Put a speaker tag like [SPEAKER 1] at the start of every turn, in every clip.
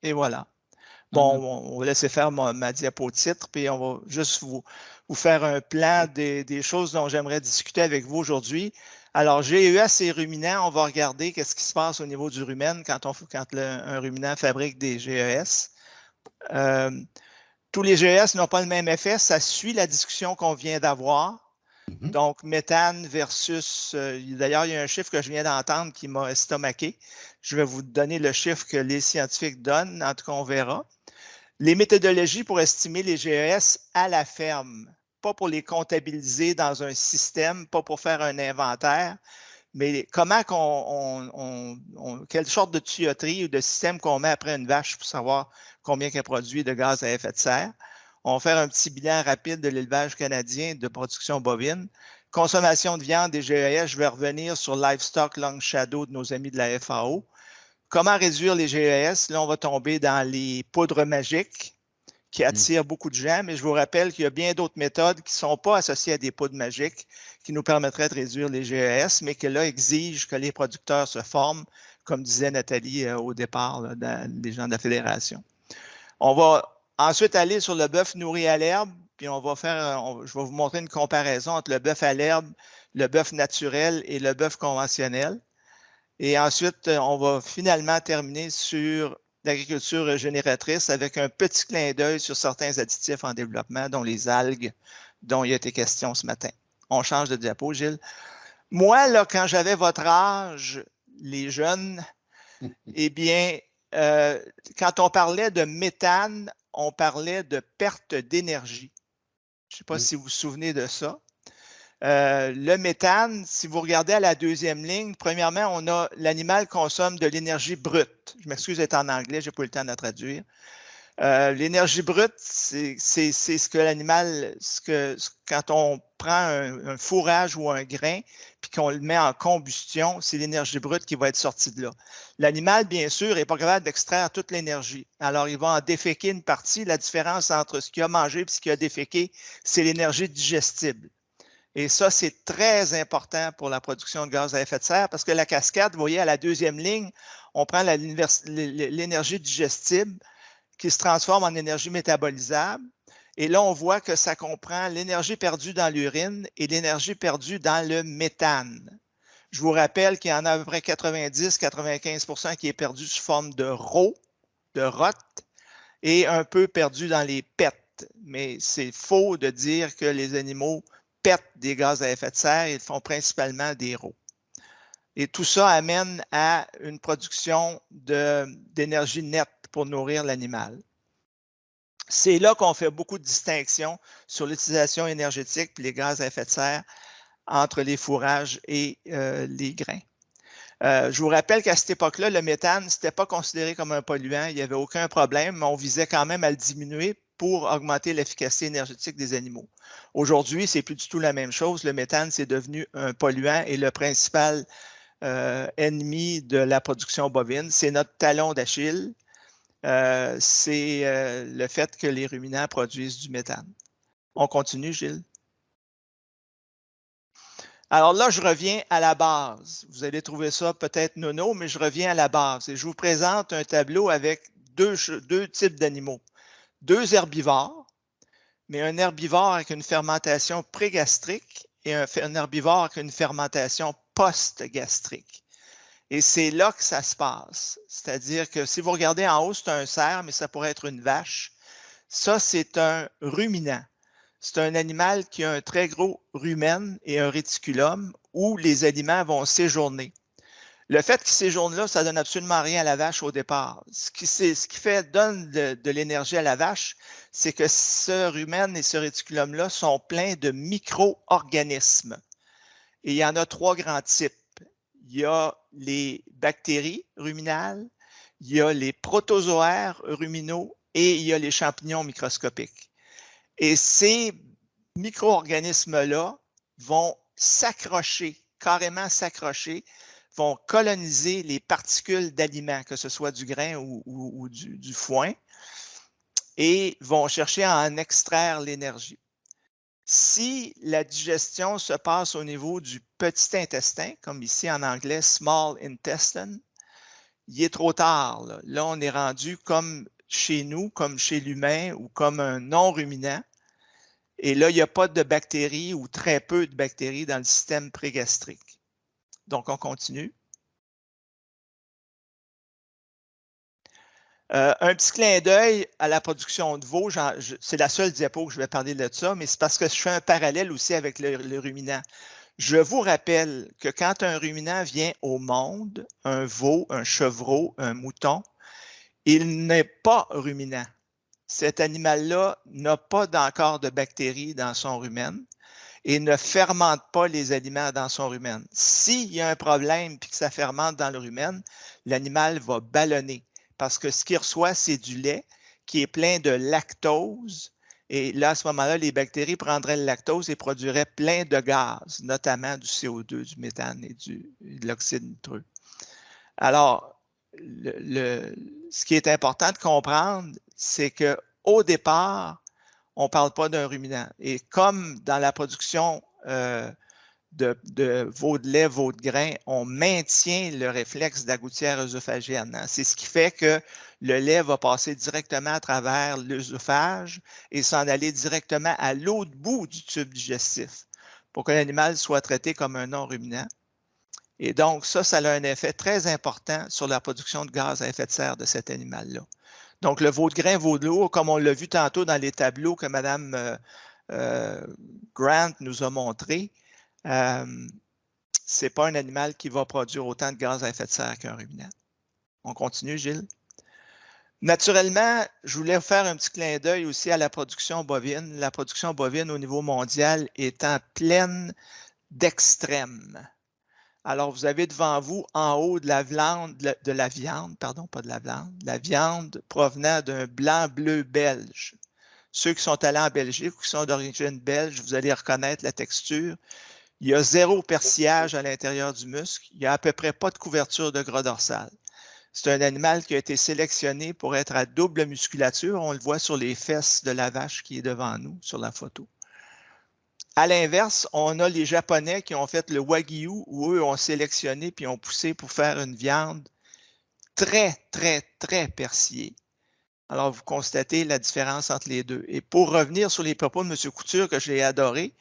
[SPEAKER 1] Et voilà. Bon, on va laisser faire ma diapo titre, puis on va juste vous faire un plan des choses dont j'aimerais discuter avec vous aujourd'hui. Alors, GES et ruminants, on va regarder qu'est-ce qui se passe au niveau du rumen quand un ruminant fabrique des GES. Tous les GES n'ont pas le même effet. Ça suit la discussion qu'on vient d'avoir. Donc, méthane versus... d'ailleurs, il y a un chiffre que je viens d'entendre qui m'a estomaqué. Je vais vous donner le chiffre que les scientifiques donnent. En tout cas, on verra. Les méthodologies pour estimer les GES à la ferme, pas pour les comptabiliser dans un système, pas pour faire un inventaire, mais quelle sorte de tuyauterie ou de système qu'on met après une vache pour savoir combien elle produit de gaz à effet de serre. On va faire un petit bilan rapide de l'élevage canadien de production bovine. Consommation de viande des GES, je vais revenir sur Livestock Long Shadow de nos amis de la FAO. Comment réduire les GES? Là, on va tomber dans les poudres magiques qui attirent beaucoup de gens, mais je vous rappelle qu'il y a bien d'autres méthodes qui ne sont pas associées à des poudres magiques qui nous permettraient de réduire les GES, mais qui là exigent que les producteurs se forment, comme disait Nathalie au départ, là, les gens de la Fédération. On va ensuite aller sur le bœuf nourri à l'herbe, puis on va faire, je vais vous montrer une comparaison entre le bœuf à l'herbe, le bœuf naturel et le bœuf conventionnel. Et ensuite, on va finalement terminer sur l'agriculture génératrice avec un petit clin d'œil sur certains additifs en développement, dont les algues, dont il y a été question ce matin. On change de diapo, Gilles. Moi, là, quand j'avais votre âge, les jeunes, eh bien, quand on parlait de méthane, on parlait de perte d'énergie. Je ne sais pas si vous vous souvenez de ça. Le méthane, si vous regardez à la deuxième ligne, premièrement, on a l'animal consomme de l'énergie brute. Je m'excuse d'être en anglais, je n'ai pas eu le temps de la traduire. L'énergie brute, c'est ce que l'animal, quand on prend un fourrage ou un grain, puis qu'on le met en combustion, c'est l'énergie brute qui va être sortie de là. L'animal, bien sûr, n'est pas capable d'extraire toute l'énergie. Alors, il va en déféquer une partie. La différence entre ce qu'il a mangé et ce qu'il a déféqué, c'est l'énergie digestible. Et ça, c'est très important pour la production de gaz à effet de serre parce que la cascade, vous voyez, à la deuxième ligne, on prend l'énergie digestible qui se transforme en énergie métabolisable. Et là, on voit que ça comprend l'énergie perdue dans l'urine et l'énergie perdue dans le méthane. Je vous rappelle qu'il y en a à peu près 90-95% qui est perdu sous forme de RO, de ROT, et un peu perdu dans les PET. Mais c'est faux de dire que les animaux pètent des gaz à effet de serre, ils font principalement des RO. Et tout ça amène à une production d'énergie nette pour nourrir l'animal. C'est là qu'on fait beaucoup de distinctions sur l'utilisation énergétique et les gaz à effet de serre entre les fourrages et les grains. Je vous rappelle qu'à cette époque-là, le méthane, ce n'était pas considéré comme un polluant, il n'y avait aucun problème, mais on visait quand même à le diminuer pour augmenter l'efficacité énergétique des animaux. Aujourd'hui, ce n'est plus du tout la même chose. Le méthane, c'est devenu un polluant et le principal ennemi de la production bovine. C'est notre talon d'Achille. C'est le fait que les ruminants produisent du méthane. On continue, Gilles? Alors là, je reviens à la base. Vous allez trouver ça peut-être nono, mais je reviens à la base. Et je vous présente un tableau avec deux types d'animaux. Deux herbivores, mais un herbivore avec une fermentation prégastrique et un herbivore avec une fermentation post-gastrique. Et c'est là que ça se passe. C'est-à-dire que si vous regardez en haut, c'est un cerf, mais ça pourrait être une vache. Ça, c'est un ruminant. C'est un animal qui a un très gros rumen et un réticulum où les aliments vont séjourner. Le fait qu'ils séjournent là, ça ne donne absolument rien à la vache au départ. Ce qui donne de l'énergie à la vache, c'est que ce rumen et ce réticulum-là sont pleins de micro-organismes. Et il y en a trois grands types. Il y a les bactéries ruminales, il y a les protozoaires ruminaux et il y a les champignons microscopiques. Et ces micro-organismes-là vont s'accrocher, carrément s'accrocher, vont coloniser les particules d'aliments, que ce soit du grain ou du foin, et vont chercher à en extraire l'énergie. Si la digestion se passe au niveau du petit intestin, comme ici en anglais, small intestine, il est trop tard. Là, là on est rendu comme chez nous, comme chez l'humain ou comme un non-ruminant. Et là, il n'y a pas de bactéries ou très peu de bactéries dans le système prégastrique. Donc, on continue. Un petit clin d'œil à la production de veau. C'est la seule diapo que je vais parler de ça, mais c'est parce que je fais un parallèle aussi avec le ruminant. Je vous rappelle que quand un ruminant vient au monde, un veau, un chevreau, un mouton, il n'est pas ruminant. Cet animal-là n'a pas encore de bactéries dans son rumen et ne fermente pas les aliments dans son rumen. S'il y a un problème et que ça fermente dans le rumen, l'animal va ballonner parce que ce qu'il reçoit, c'est du lait qui est plein de lactose. Et là, à ce moment-là, les bactéries prendraient le lactose et produiraient plein de gaz, notamment du CO2, du méthane et de l'oxyde nitreux. Alors, ce qui est important de comprendre, c'est qu'au départ, on ne parle pas d'un ruminant. Et comme dans la production de veau de lait, veau de grain, on maintient le réflexe de la gouttière œsophagienne. Hein. C'est ce qui fait que le lait va passer directement à travers l'œsophage et s'en aller directement à l'autre bout du tube digestif pour que l'animal soit traité comme un non-ruminant. Et donc, ça a un effet très important sur la production de gaz à effet de serre de cet animal-là. Donc, le veau de grain, veau de lourd, comme on l'a vu tantôt dans les tableaux que Mme Grant nous a montrés, ce n'est pas un animal qui va produire autant de gaz à effet de serre qu'un ruminant. On continue, Gilles. Naturellement, je voulais faire un petit clin d'œil aussi à la production bovine. La production bovine au niveau mondial est en pleine d'extrêmes. Alors, vous avez devant vous, en haut de la viande, la viande provenant d'un blanc-bleu belge. Ceux qui sont allés en Belgique ou qui sont d'origine belge, vous allez reconnaître la texture. Il y a 0 persillage à l'intérieur du muscle. Il n'y a à peu près pas de couverture de gras dorsal. C'est un animal qui a été sélectionné pour être à double musculature. On le voit sur les fesses de la vache qui est devant nous sur la photo. À l'inverse, on a les Japonais qui ont fait le Wagyu, où eux ont sélectionné puis ont poussé pour faire une viande très, très, très persillée. Alors, vous constatez la différence entre les deux. Et pour revenir sur les propos de M. Couture, que j'ai adoré,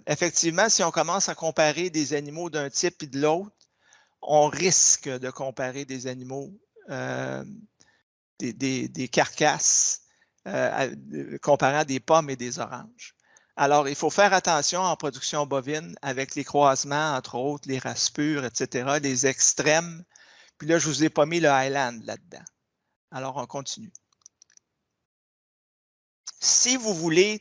[SPEAKER 1] effectivement, si on commence à comparer des animaux d'un type et de l'autre, on risque de comparer des animaux, des carcasses, comparant des pommes et des oranges. Alors, il faut faire attention en production bovine avec les croisements, entre autres, les races pures, etc., les extrêmes. Puis là, je ne vous ai pas mis le Highland là-dedans. Alors, on continue. Si vous voulez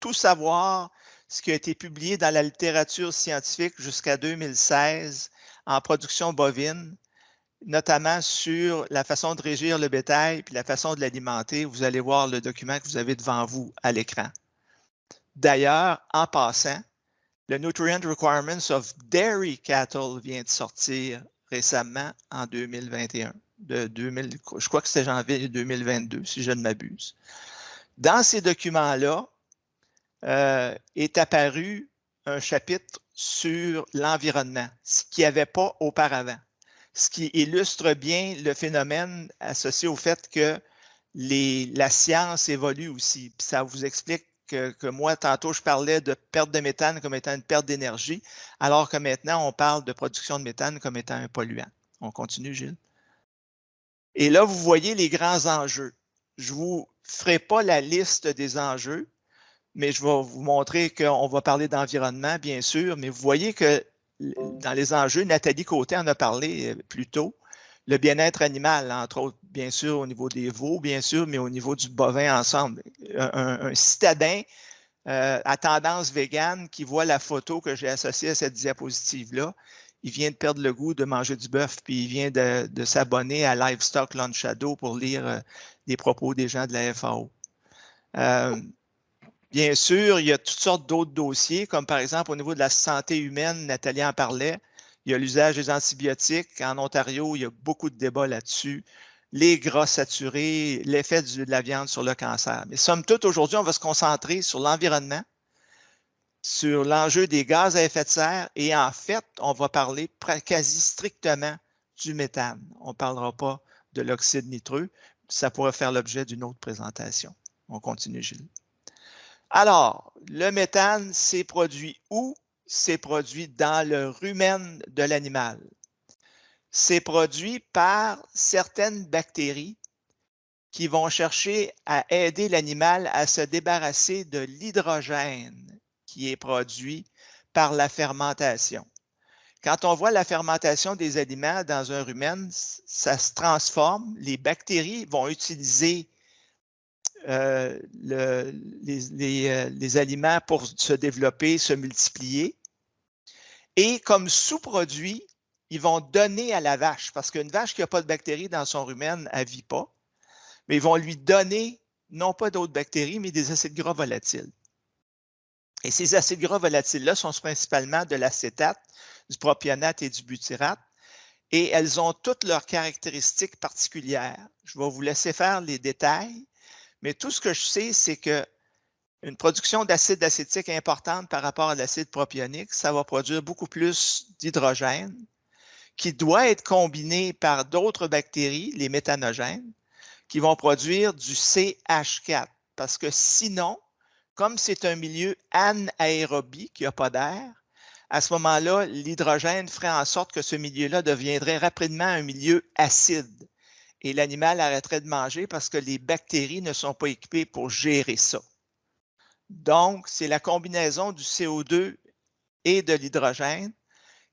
[SPEAKER 1] tout savoir, ce qui a été publié dans la littérature scientifique jusqu'à 2016 en production bovine, notamment sur la façon de régir le bétail et la façon de l'alimenter, vous allez voir le document que vous avez devant vous à l'écran. D'ailleurs, en passant, le Nutrient Requirements of Dairy Cattle vient de sortir récemment en 2021. Je crois que c'était janvier 2022, si je ne m'abuse. Dans ces documents-là est apparu un chapitre sur l'environnement, ce qu'il n'y avait pas auparavant, ce qui illustre bien le phénomène associé au fait que la science évolue aussi. Puis ça vous explique que moi, tantôt, je parlais de perte de méthane comme étant une perte d'énergie, alors que maintenant, on parle de production de méthane comme étant un polluant. On continue, Gilles. Et là, vous voyez les grands enjeux. Je ne vous ferai pas la liste des enjeux, mais je vais vous montrer qu'on va parler d'environnement, bien sûr, mais vous voyez que dans les enjeux, Nathalie Côté en a parlé plus tôt, le bien-être animal, entre autres, bien sûr, au niveau des veaux, bien sûr, mais au niveau du bovin ensemble. Un citadin à tendance végane qui voit la photo que j'ai associée à cette diapositive-là, il vient de perdre le goût de manger du bœuf, puis il vient de s'abonner à Livestock Launch Shadow pour lire des propos des gens de la FAO. Bien sûr, il y a toutes sortes d'autres dossiers, comme par exemple au niveau de la santé humaine, Nathalie en parlait. Il y a l'usage des antibiotiques. En Ontario, il y a beaucoup de débats là-dessus. Les gras saturés, l'effet de la viande sur le cancer. Mais somme toute, aujourd'hui, on va se concentrer sur l'environnement, sur l'enjeu des gaz à effet de serre et en fait, on va parler quasi strictement du méthane. On ne parlera pas de l'oxyde nitreux. Ça pourrait faire l'objet d'une autre présentation. On continue, Gilles. Alors, le méthane, c'est produit où? C'est produit dans le rumen de l'animal. C'est produit par certaines bactéries qui vont chercher à aider l'animal à se débarrasser de l'hydrogène qui est produit par la fermentation. Quand on voit la fermentation des aliments dans un rumen, ça se transforme. Les bactéries vont utiliser les aliments pour se développer, se multiplier. Et comme sous-produit, ils vont donner à la vache, parce qu'une vache qui n'a pas de bactéries dans son rumen, elle ne vit pas, mais ils vont lui donner non pas d'autres bactéries, mais des acides gras volatiles. Et ces acides gras volatiles-là sont principalement de l'acétate, du propionate et du butyrate, et elles ont toutes leurs caractéristiques particulières. Je vais vous laisser faire les détails, mais tout ce que je sais, c'est qu'une production d'acide acétique importante par rapport à l'acide propionique, ça va produire beaucoup plus d'hydrogène qui doit être combiné par d'autres bactéries, les méthanogènes, qui vont produire du CH4. Parce que sinon, comme c'est un milieu anaérobie, qui n'a pas d'air, à ce moment-là, l'hydrogène ferait en sorte que ce milieu-là deviendrait rapidement un milieu acide. Et l'animal arrêterait de manger parce que les bactéries ne sont pas équipées pour gérer ça. Donc, c'est la combinaison du CO2 et de l'hydrogène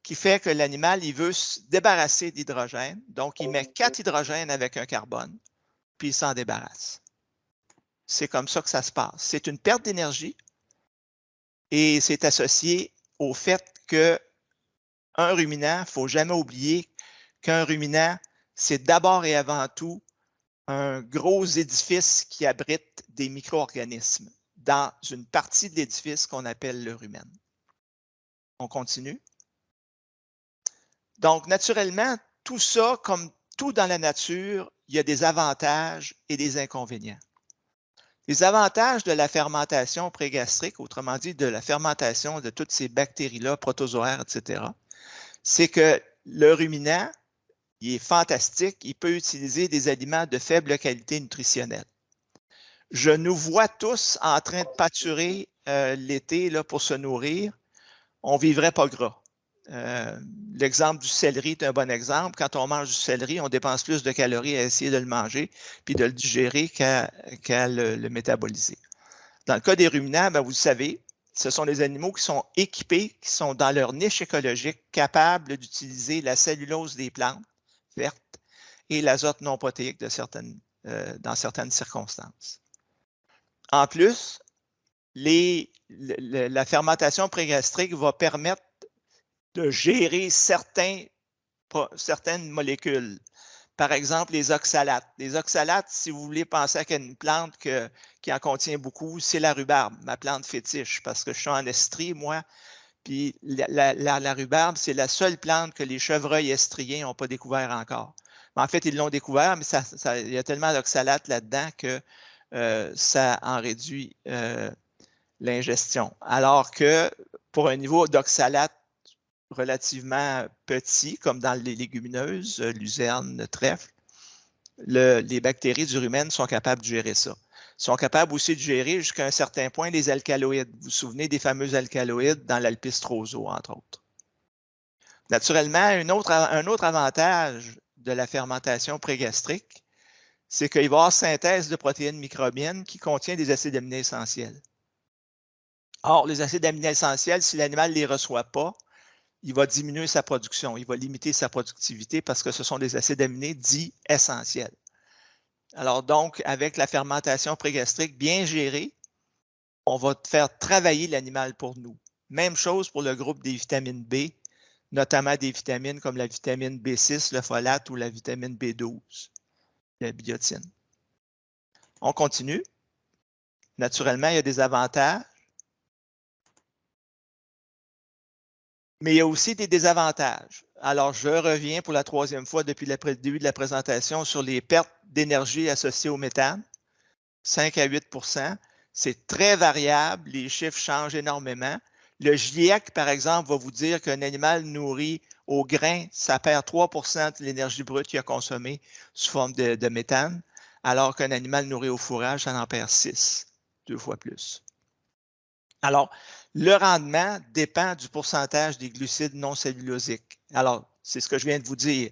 [SPEAKER 1] qui fait que l'animal, il veut se débarrasser d'hydrogène. Donc, il met 4 hydrogènes avec un carbone, puis il s'en débarrasse. C'est comme ça que ça se passe. C'est une perte d'énergie et c'est associé au fait qu'un ruminant, il ne faut jamais oublier qu'un ruminant, c'est d'abord et avant tout un gros édifice qui abrite des micro-organismes dans une partie de l'édifice qu'on appelle le rumen. On continue. Donc, naturellement, tout ça, comme tout dans la nature, il y a des avantages et des inconvénients. Les avantages de la fermentation prégastrique, autrement dit de la fermentation de toutes ces bactéries-là, protozoaires, etc., c'est que le ruminant, il est fantastique, il peut utiliser des aliments de faible qualité nutritionnelle. Je nous vois tous en train de pâturer l'été pour se nourrir, on ne vivrait pas gras. L'exemple du céleri est un bon exemple. Quand on mange du céleri, on dépense plus de calories à essayer de le manger puis de le digérer qu'à le métaboliser. Dans le cas des ruminants, vous le savez, ce sont des animaux qui sont équipés, qui sont dans leur niche écologique, capables d'utiliser la cellulose des plantes vertes et l'azote non protéique dans certaines circonstances. En plus, la fermentation prégastrique va permettre de gérer certaines molécules. Par exemple, les oxalates. Les oxalates, si vous voulez penser à une plante qui en contient beaucoup, c'est la rhubarbe, ma plante fétiche, parce que je suis en Estrie, moi, puis la rhubarbe, c'est la seule plante que les chevreuils estriens n'ont pas découvert encore. En fait, ils l'ont découvert, mais il y a tellement d'oxalates là-dedans que ça en réduit l'ingestion. Alors que pour un niveau d'oxalate relativement petit, comme dans les légumineuses, luzerne, le trèfle, les bactéries du rumen sont capables de gérer ça. Ils sont capables aussi de gérer jusqu'à un certain point les alcaloïdes. Vous vous souvenez des fameux alcaloïdes dans l'alpistroso, entre autres. Naturellement, un autre avantage de la fermentation prégastrique, c'est qu'il va y avoir synthèse de protéines microbiennes qui contient des acides aminés essentiels. Or, les acides aminés essentiels, si l'animal ne les reçoit pas, il va diminuer sa production, il va limiter sa productivité parce que ce sont des acides aminés dits essentiels. Alors donc, avec la fermentation prégastrique bien gérée, on va faire travailler l'animal pour nous. Même chose pour le groupe des vitamines B, notamment des vitamines comme la vitamine B6, le folate ou la vitamine B12, la biotine. On continue. Naturellement, il y a des avantages. Mais il y a aussi des désavantages. Alors, je reviens pour la troisième fois depuis le début de la présentation sur les pertes d'énergie associées au méthane, 5 à 8 %. C'est très variable, les chiffres changent énormément. Le GIEC, par exemple, va vous dire qu'un animal nourri au grain, ça perd 3 de l'énergie brute qu'il a consommée sous forme de méthane, alors qu'un animal nourri au fourrage, ça en perd 6, 2 fois plus. Alors, le rendement dépend du pourcentage des glucides non cellulosiques. Alors, c'est ce que je viens de vous dire.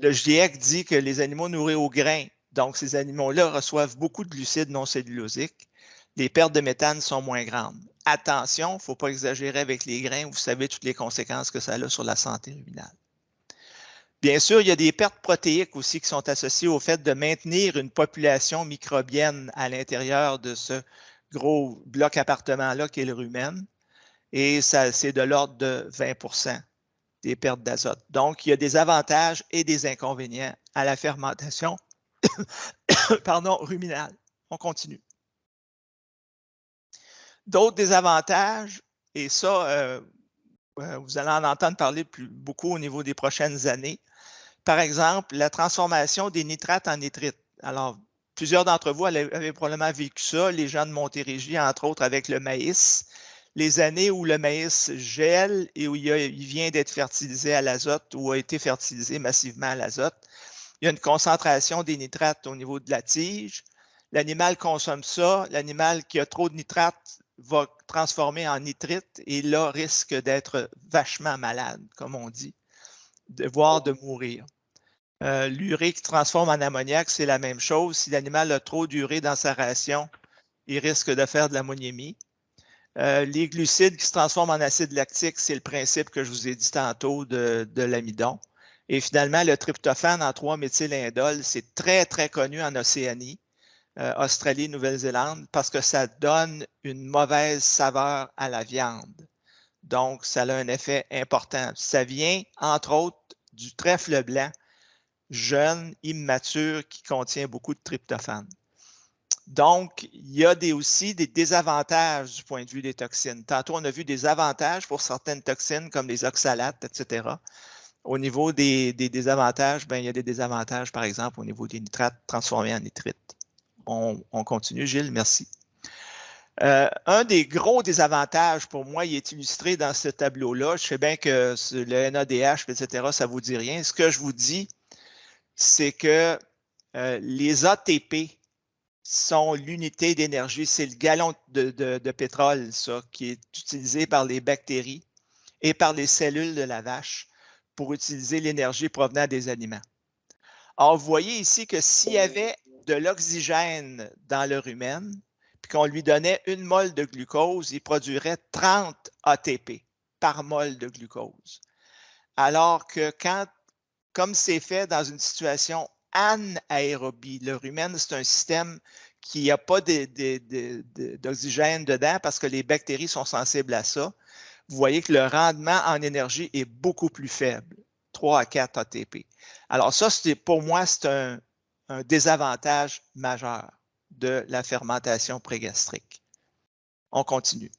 [SPEAKER 1] Le GIEC dit que les animaux nourris au grain, donc ces animaux-là reçoivent beaucoup de glucides non cellulosiques, les pertes de méthane sont moins grandes. Attention, il ne faut pas exagérer avec les grains, vous savez toutes les conséquences que ça a sur la santé ruminale. Bien sûr, il y a des pertes protéiques aussi qui sont associées au fait de maintenir une population microbienne à l'intérieur de ce gros bloc appartement-là qui est le rumen, et c'est de l'ordre de 20 des pertes d'azote. Donc, il y a des avantages et des inconvénients à la fermentation ruminale. On continue. D'autres désavantages, et ça, vous allez en entendre parler beaucoup au niveau des prochaines années. Par exemple, la transformation des nitrates en nitrites. Alors, plusieurs d'entre vous avaient probablement vécu ça, les gens de Montérégie, entre autres, avec le maïs. Les années où le maïs gèle et où il vient d'être fertilisé à l'azote ou a été fertilisé massivement à l'azote, il y a une concentration des nitrates au niveau de la tige. L'animal consomme ça. L'animal qui a trop de nitrates va transformer en nitrite et là risque d'être vachement malade, comme on dit, voire de mourir. L'urée qui transforme en ammoniac, c'est la même chose. Si l'animal a trop d'urée dans sa ration, il risque de faire de l'ammoniémie. Les glucides qui se transforment en acide lactique, c'est le principe que je vous ai dit tantôt de l'amidon. Et finalement, le tryptophane en 3-méthylindole, c'est très, très connu en Océanie, Australie, Nouvelle-Zélande, parce que ça donne une mauvaise saveur à la viande. Donc, ça a un effet important. Ça vient, entre autres, du trèfle blanc, jeune, immature, qui contient beaucoup de tryptophane. Donc, il y a aussi des désavantages du point de vue des toxines. Tantôt, on a vu des avantages pour certaines toxines comme les oxalates, etc. Au niveau des désavantages, il y a des désavantages, par exemple, au niveau des nitrates transformés en nitrites. On continue, Gilles, merci. Un des gros désavantages pour moi, il est illustré dans ce tableau-là. Je sais bien que le NADH, etc., ça ne vous dit rien. Ce que je vous dis, c'est que les ATP sont l'unité d'énergie, c'est le gallon de pétrole, ça, qui est utilisé par les bactéries et par les cellules de la vache pour utiliser l'énergie provenant des aliments. Alors, vous voyez ici que s'il y avait de l'oxygène dans le rumen, puis qu'on lui donnait une mole de glucose, il produirait 30 ATP par mole de glucose. Alors que comme c'est fait dans une situation anaérobie, le rumen, c'est un système qui n'a pas d'oxygène dedans parce que les bactéries sont sensibles à ça. Vous voyez que le rendement en énergie est beaucoup plus faible, 3 à 4 ATP. Alors ça, pour moi, c'est un désavantage majeur de la fermentation prégastrique. On continue.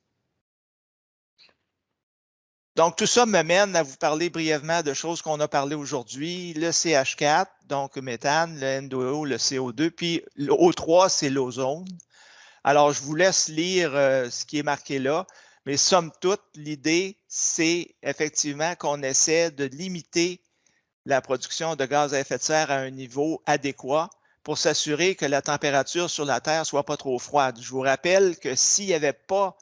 [SPEAKER 1] Donc, tout ça me mène à vous parler brièvement de choses qu'on a parlé aujourd'hui. Le CH4, donc le méthane, le N2O, le CO2, puis le O3, c'est l'ozone. Alors, je vous laisse lire ce qui est marqué là, mais somme toute, l'idée, c'est effectivement qu'on essaie de limiter la production de gaz à effet de serre à un niveau adéquat pour s'assurer que la température sur la Terre ne soit pas trop froide. Je vous rappelle que s'il n'y avait pas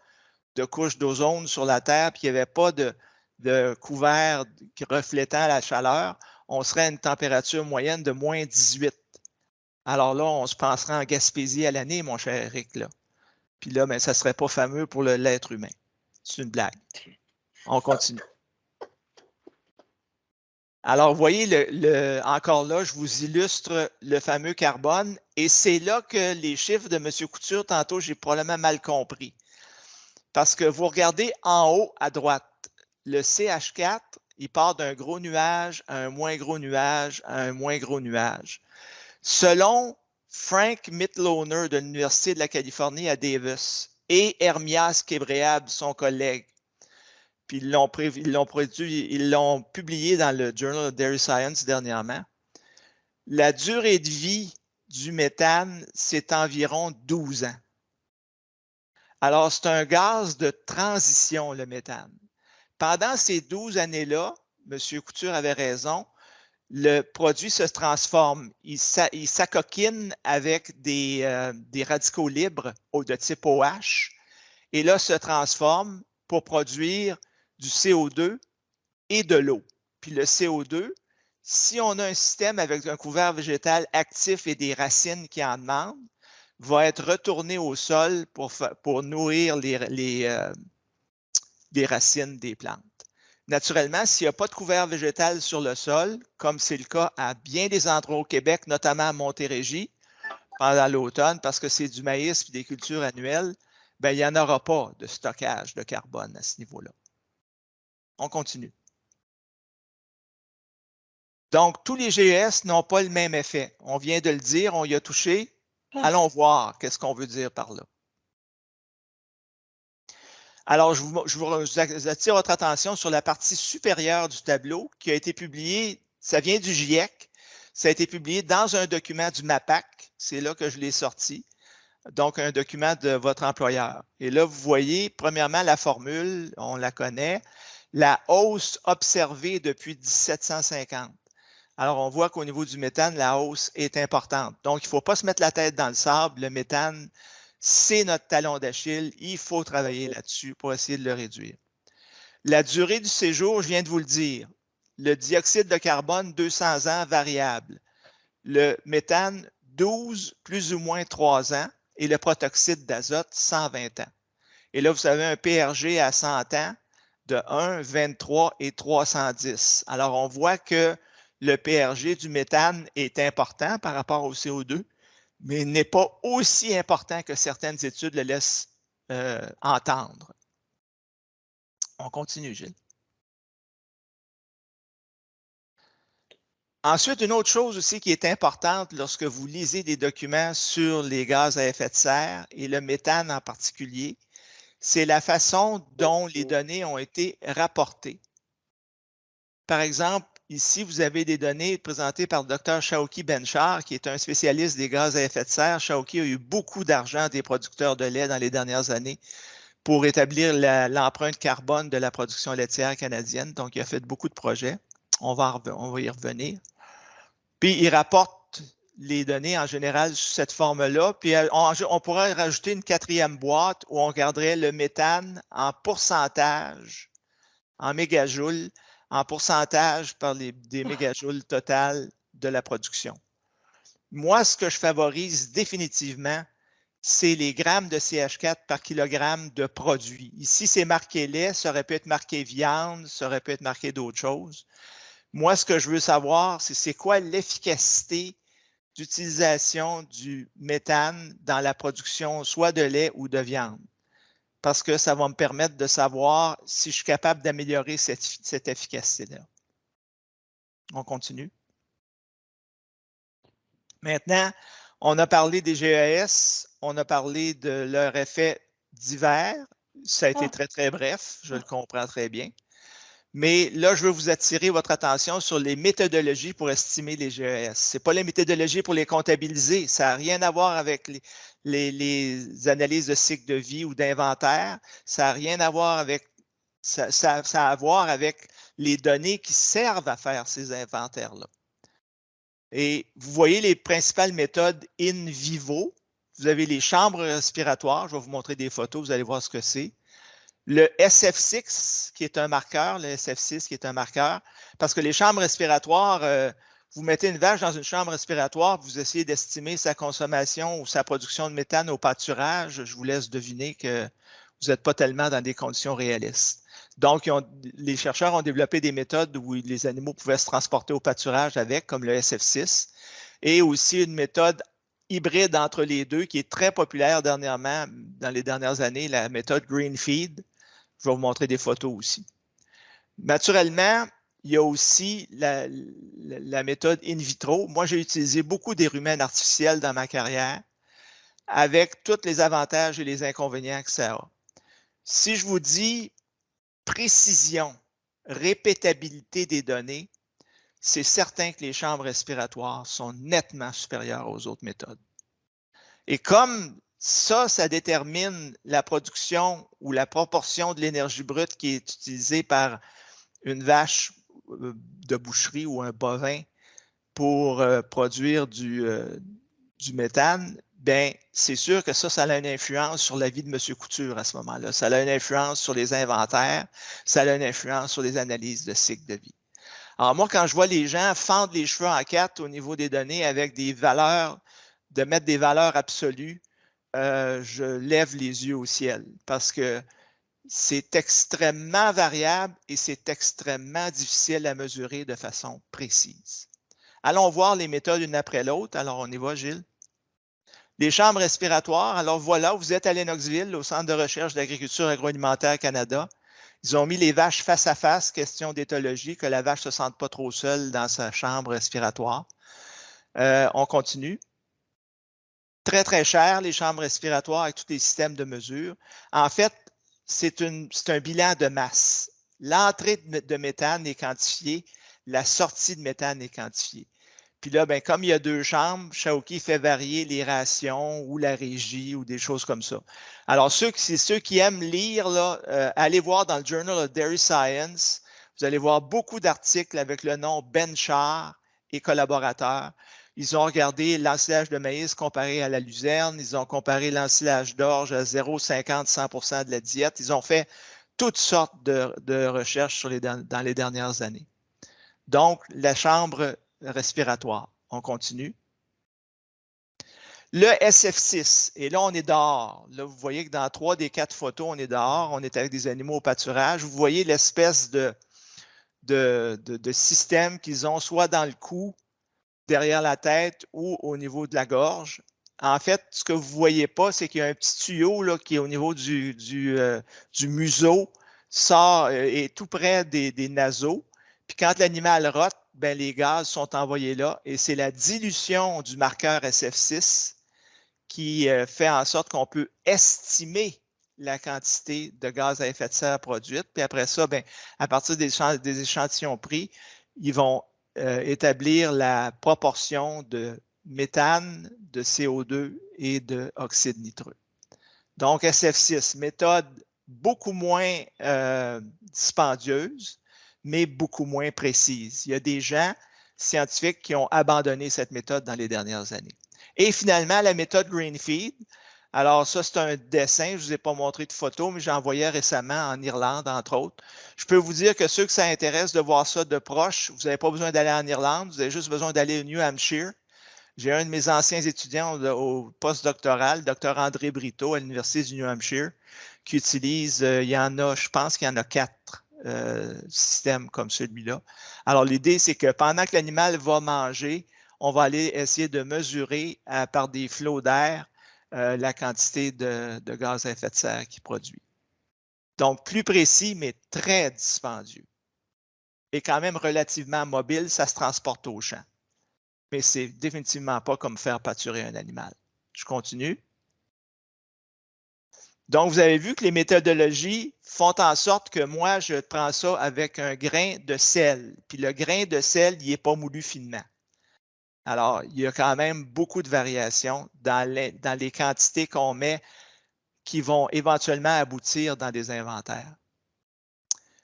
[SPEAKER 1] de couche d'ozone sur la Terre, puis il n'y avait pas de couvert reflétant la chaleur, on serait à une température moyenne de moins 18. Alors là, on se penserait en Gaspésie à l'année, mon cher Eric. Là. Puis là, ça ne serait pas fameux pour l'être humain. C'est une blague. On continue. Alors, vous voyez, encore là, je vous illustre le fameux carbone. Et c'est là que les chiffres de M. Couture, tantôt, j'ai probablement mal compris. Parce que vous regardez en haut à droite, le CH4, il part d'un gros nuage à un moins gros nuage à un moins gros nuage. Selon Frank Mitloehner de l'Université de la Californie à Davis et Hermias Kebreab, son collègue, puis ils l'ont publié dans le Journal of Dairy Science dernièrement, la durée de vie du méthane, c'est environ 12 ans. Alors, c'est un gaz de transition, le méthane. Pendant ces 12 années-là, M. Couture avait raison. Le produit se transforme. Il s'acoquine avec des radicaux libres de type OH et là se transforme pour produire du CO2 et de l'eau. Puis le CO2, si on a un système avec un couvert végétal actif et des racines qui en demandent, va être retourné au sol pour nourrir les racines des plantes. Naturellement, s'il n'y a pas de couvert végétal sur le sol, comme c'est le cas à bien des endroits au Québec, notamment à Montérégie, pendant l'automne, parce que c'est du maïs et des cultures annuelles, bien, il n'y en aura pas de stockage de carbone à ce niveau-là. On continue. Donc, tous les GES n'ont pas le même effet. On vient de le dire, on y a touché. Allons voir qu'est-ce qu'on veut dire par là. Alors, je attire votre attention sur la partie supérieure du tableau qui a été publié, ça vient du GIEC, ça a été publié dans un document du MAPAC, c'est là que je l'ai sorti, donc un document de votre employeur. Et là, vous voyez, premièrement, la formule, on la connaît, la hausse observée depuis 1750. Alors, on voit qu'au niveau du méthane, la hausse est importante. Donc, il ne faut pas se mettre la tête dans le sable. Le méthane, c'est notre talon d'Achille. Il faut travailler là-dessus pour essayer de le réduire. La durée du séjour, je viens de vous le dire. Le dioxyde de carbone, 200 ans, variable. Le méthane, 12 plus ou moins 3 ans. Et le protoxyde d'azote, 120 ans. Et là, vous avez un PRG à 100 ans de 1, 23 et 310. Alors, on voit que le PRG du méthane est important par rapport au CO2, mais n'est pas aussi important que certaines études le laissent entendre. On continue, Gilles. Ensuite, une autre chose aussi qui est importante lorsque vous lisez des documents sur les gaz à effet de serre et le méthane en particulier, c'est la façon dont les données ont été rapportées. Par exemple, ici, vous avez des données présentées par le Dr Shawki Benchar, qui est un spécialiste des gaz à effet de serre. Shawki a eu beaucoup d'argent des producteurs de lait dans les dernières années pour établir l'empreinte carbone de la production laitière canadienne. Donc, il a fait beaucoup de projets. On va y revenir. Puis, il rapporte les données en général sous cette forme-là. Puis, on pourrait rajouter une quatrième boîte où on garderait le méthane en pourcentage, en mégajoules, en pourcentage par des mégajoules totales de la production. Moi, ce que je favorise définitivement, c'est les grammes de CH4 par kilogramme de produit. Ici, c'est marqué lait, ça aurait pu être marqué viande, ça aurait pu être marqué d'autres choses. Moi, ce que je veux savoir, c'est quoi l'efficacité d'utilisation du méthane dans la production soit de lait ou de viande, parce que ça va me permettre de savoir si je suis capable d'améliorer cette efficacité-là. On continue. Maintenant, on a parlé des GES, on a parlé de leur effet divers. Ça a été très, très bref, je le comprends très bien. Mais là, je veux vous attirer votre attention sur les méthodologies pour estimer les GES. Ce n'est pas les méthodologies pour les comptabiliser. Ça n'a rien à voir avec les analyses de cycle de vie ou d'inventaire. Ça n'a rien à voir avec ça a à voir avec les données qui servent à faire ces inventaires-là. Et vous voyez les principales méthodes in vivo. Vous avez les chambres respiratoires. Je vais vous montrer des photos, vous allez voir ce que c'est. Le SF6, qui est un marqueur, le SF6 qui est un marqueur, parce que les chambres respiratoires, vous mettez une vache dans une chambre respiratoire, vous essayez d'estimer sa consommation ou sa production de méthane au pâturage. Je vous laisse deviner que vous n'êtes pas tellement dans des conditions réalistes. Donc, les chercheurs ont développé des méthodes où les animaux pouvaient se transporter au pâturage avec, comme le SF6, et aussi une méthode hybride entre les deux qui est très populaire dernièrement, dans les dernières années, la méthode Green Feed. Je vais vous montrer des photos aussi. Naturellement, il y a aussi la méthode in vitro. Moi, j'ai utilisé beaucoup d'érumènes artificiels dans ma carrière avec tous les avantages et les inconvénients que ça a. Si je vous dis précision, répétabilité des données, c'est certain que les chambres respiratoires sont nettement supérieures aux autres méthodes. Et comme ça détermine la production ou la proportion de l'énergie brute qui est utilisée par une vache de boucherie ou un bovin pour produire du méthane, bien, c'est sûr que ça a une influence sur la vie de M. Couture à ce moment-là. Ça a une influence sur les inventaires, ça a une influence sur les analyses de cycle de vie. Alors moi, quand je vois les gens fendre les cheveux en quatre au niveau des données avec des valeurs, de mettre des valeurs absolues, je lève les yeux au ciel parce que c'est extrêmement variable et c'est extrêmement difficile à mesurer de façon précise. Allons voir les méthodes une après l'autre. Alors, on y va, Gilles. Les chambres respiratoires. Alors, voilà, vous êtes à Lennoxville, au Centre de recherche d'agriculture agroalimentaire Canada. Ils ont mis les vaches face à face, question d'éthologie, que la vache ne se sente pas trop seule dans sa chambre respiratoire. On continue. Très, très cher, les chambres respiratoires avec tous les systèmes de mesure. En fait, c'est un bilan de masse. L'entrée de méthane est quantifiée, la sortie de méthane est quantifiée. Puis là, ben, comme il y a deux chambres, Shaoki fait varier les rations ou la régie ou des choses comme ça. Alors, c'est ceux qui aiment lire, là, allez voir dans le Journal of Dairy Science. Vous allez voir beaucoup d'articles avec le nom Ben Char et collaborateurs. Ils ont regardé l'ensilage de maïs comparé à la luzerne. Ils ont comparé l'ensilage d'orge à 0,50-100% de la diète. Ils ont fait toutes sortes de recherches dans les dernières années. Donc, la chambre respiratoire. On continue. Le SF6, et là, on est dehors. Là, vous voyez que dans 3 des 4 photos, on est dehors. On est avec des animaux au pâturage. Vous voyez l'espèce de système qu'ils ont soit dans le cou, derrière la tête ou au niveau de la gorge. En fait, ce que vous ne voyez pas, c'est qu'il y a un petit tuyau là, qui est au niveau du museau, sort est tout près des naseaux. Puis quand l'animal rote, ben, les gaz sont envoyés là et c'est la dilution du marqueur SF6 qui fait en sorte qu'on peut estimer la quantité de gaz à effet de serre produite. Puis après ça, ben, à partir des échantillons pris, ils vont établir la proportion de méthane, de CO2 et d'oxyde nitreux. Donc, SF6, méthode beaucoup moins dispendieuse, mais beaucoup moins précise. Il y a des gens scientifiques qui ont abandonné cette méthode dans les dernières années. Et finalement, la méthode Greenfeed. Alors, ça, c'est un dessin. Je ne vous ai pas montré de photo, mais j'en voyais récemment en Irlande, entre autres. Je peux vous dire que ceux que ça intéresse de voir ça de proche, vous n'avez pas besoin d'aller en Irlande, vous avez juste besoin d'aller au New Hampshire. J'ai un de mes anciens étudiants au post-doctoral, Dr. André Brito, à l'Université du New Hampshire, qui utilise, il y en a, je pense qu'il y en a 4 systèmes comme celui-là. Alors, l'idée, c'est que pendant que l'animal va manger, on va aller essayer de mesurer par des flots d'air la quantité de gaz à effet de serre qu'il produit. Donc, plus précis, mais très dispendieux. Et quand même relativement mobile, ça se transporte au champ. Mais c'est définitivement pas comme faire pâturer un animal. Je continue. Donc, vous avez vu que les méthodologies font en sorte que moi, je prends ça avec un grain de sel. Puis le grain de sel, il n'est pas moulu finement. Alors, il y a quand même beaucoup de variations dans les quantités qu'on met qui vont éventuellement aboutir dans des inventaires.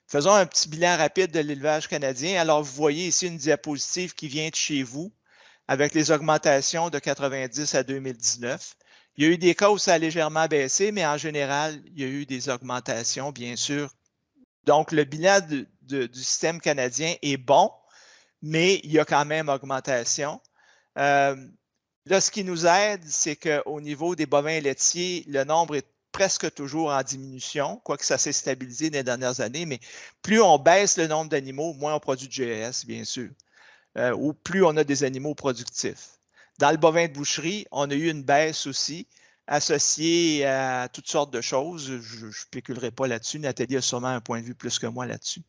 [SPEAKER 1] Faisons un petit bilan rapide de l'élevage canadien. Alors, vous voyez ici une diapositive qui vient de chez vous avec les augmentations de 90 à 2019. Il y a eu des cas où ça a légèrement baissé, mais en général, il y a eu des augmentations, bien sûr. Donc, le bilan du système canadien est bon, mais il y a quand même augmentation. Là, ce qui nous aide, c'est qu'au niveau des bovins laitiers, le nombre est presque toujours en diminution, quoique ça s'est stabilisé dans les dernières années, mais plus on baisse le nombre d'animaux, moins on produit de GES, bien sûr, ou plus on a des animaux productifs. Dans le bovin de boucherie, on a eu une baisse aussi associée à toutes sortes de choses. Je ne spéculerai pas là-dessus. Nathalie a sûrement un point de vue plus que moi là-dessus.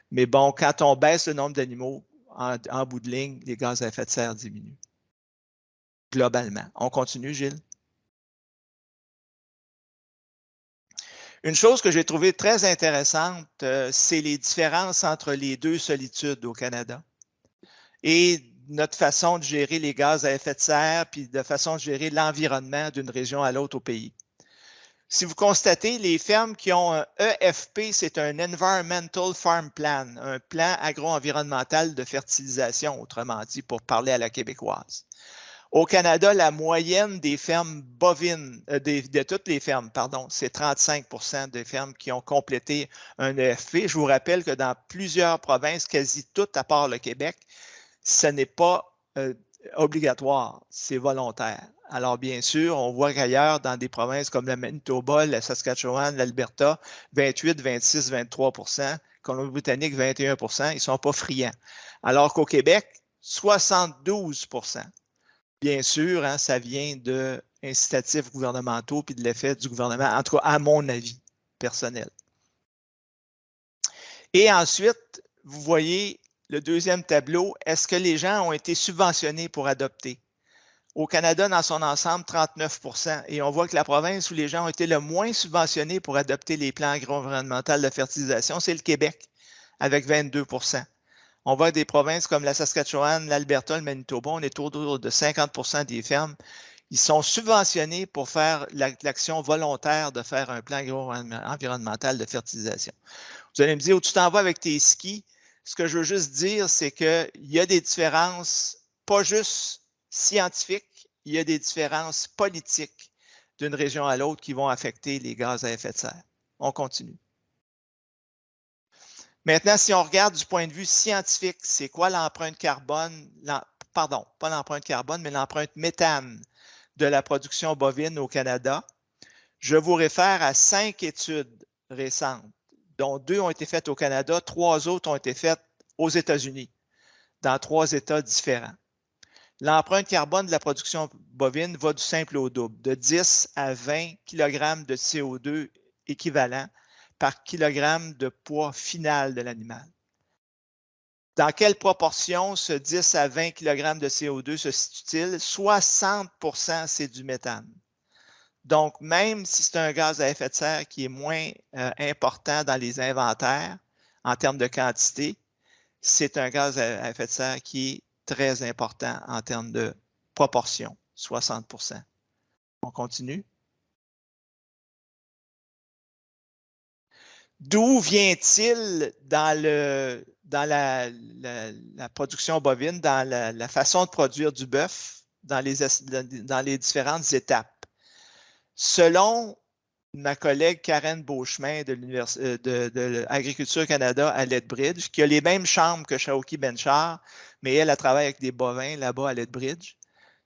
[SPEAKER 1] Mais bon, quand on baisse le nombre d'animaux, en bout de ligne, les gaz à effet de serre diminuent. Globalement. On continue, Gilles? Une chose que j'ai trouvée très intéressante, c'est les différences entre les deux solitudes au Canada et notre façon de gérer les gaz à effet de serre, puis de façon de gérer l'environnement d'une région à l'autre au pays. Si vous constatez, les fermes qui ont un EFP, c'est un Environmental Farm Plan, un plan agro-environnemental de fertilisation, autrement dit, pour parler à la québécoise. Au Canada, la moyenne des fermes bovines, de toutes les fermes, pardon, c'est 35% des fermes qui ont complété un EFP. Je vous rappelle que dans plusieurs provinces, quasi toutes, à part le Québec, ce n'est pas obligatoire, c'est volontaire. Alors, bien sûr, on voit qu'ailleurs, dans des provinces comme le Manitoba, la Saskatchewan, l'Alberta, 28, 26, 23%, Colombie-Britannique, 21%, ils ne sont pas friands. Alors qu'au Québec, 72%. Bien sûr, hein, ça vient de incitatifs gouvernementaux puis de l'effet du gouvernement, en tout cas, à mon avis personnel. Et ensuite, vous voyez le deuxième tableau, est-ce que les gens ont été subventionnés pour adopter? Au Canada, dans son ensemble, 39%. Et on voit que la province où les gens ont été le moins subventionnés pour adopter les plans agro-environnementaux de fertilisation, c'est le Québec, avec 22%. On voit des provinces comme la Saskatchewan, l'Alberta, le Manitoba, on est autour de 50% des fermes. Ils sont subventionnés pour faire l'action volontaire de faire un plan agro-environnemental de fertilisation. Vous allez me dire, où tu t'en vas avec tes skis? Ce que je veux juste dire, c'est qu'il y a des différences, pas juste scientifiques, il y a des différences politiques d'une région à l'autre qui vont affecter les gaz à effet de serre. On continue. Maintenant, si on regarde du point de vue scientifique, c'est quoi l'empreinte carbone, pardon, pas l'empreinte carbone, mais l'empreinte méthane de la production bovine au Canada? Je vous réfère à 5 études récentes, dont 2 ont été faites au Canada, 3 autres ont été faites aux États-Unis, dans 3 États différents. L'empreinte carbone de la production bovine va du simple au double, de 10 à 20 kg de CO2 équivalent par kilogramme de poids final de l'animal. Dans quelle proportion ce 10 à 20 kg de CO2 se situe-t-il? 60%, c'est du méthane. Donc, même si c'est un gaz à effet de serre qui est moins important dans les inventaires en termes de quantité, c'est un gaz à effet de serre qui est très important en termes de proportion, 60%. On continue. D'où vient-il dans la production bovine, dans la façon de produire du bœuf, dans les différentes étapes? Selon ma collègue Karen Beauchemin de Agriculture Canada à Lethbridge, qui a les mêmes chambres que Shaoki Benchar, mais elle travaille avec des bovins là-bas à Lethbridge.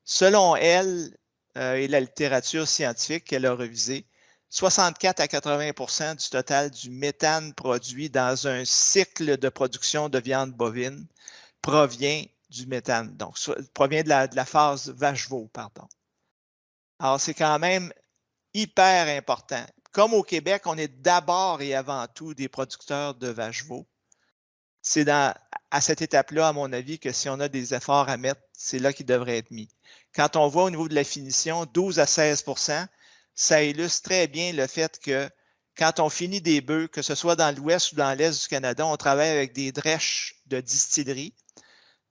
[SPEAKER 1] Selon elle et la littérature scientifique qu'elle a revisée, 64 à 80% du total du méthane produit dans un cycle de production de viande bovine provient du méthane, donc provient de la phase vache-veau, pardon. Alors, c'est quand même hyper important. Comme au Québec, on est d'abord et avant tout des producteurs de vache-veau. C'est à cette étape-là, à mon avis, que si on a des efforts à mettre, c'est là qu'ils devraient être mis. Quand on voit au niveau de la finition, 12 à 16%, ça illustre très bien le fait que quand on finit des bœufs, que ce soit dans l'ouest ou dans l'est du Canada, on travaille avec des drèches de distillerie.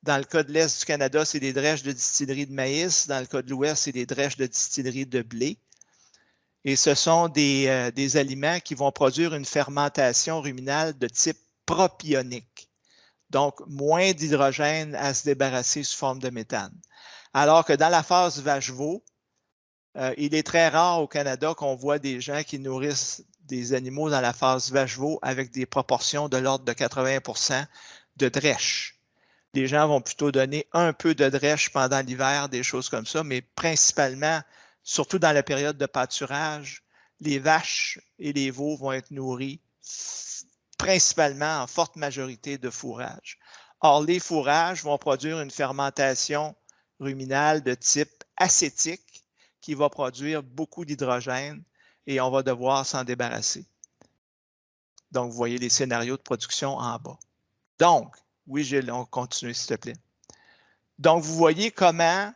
[SPEAKER 1] Dans le cas de l'est du Canada, c'est des drèches de distillerie de maïs. Dans le cas de l'ouest, c'est des drèches de distillerie de blé. Et ce sont des aliments qui vont produire une fermentation ruminale de type propionique. Donc, moins d'hydrogène à se débarrasser sous forme de méthane. Alors que dans la phase vache-veau, il est très rare au Canada qu'on voit des gens qui nourrissent des animaux dans la phase vache-veau avec des proportions de l'ordre de 80% de drèche. Les gens vont plutôt donner un peu de drèche pendant l'hiver, des choses comme ça, mais principalement, surtout dans la période de pâturage, les vaches et les veaux vont être nourris principalement en forte majorité de fourrage. Or, les fourrages vont produire une fermentation ruminale de type acétique qui va produire beaucoup d'hydrogène et on va devoir s'en débarrasser. Donc, vous voyez les scénarios de production en bas. Donc, oui, Gilles, on continue, s'il te plaît. Donc, vous voyez comment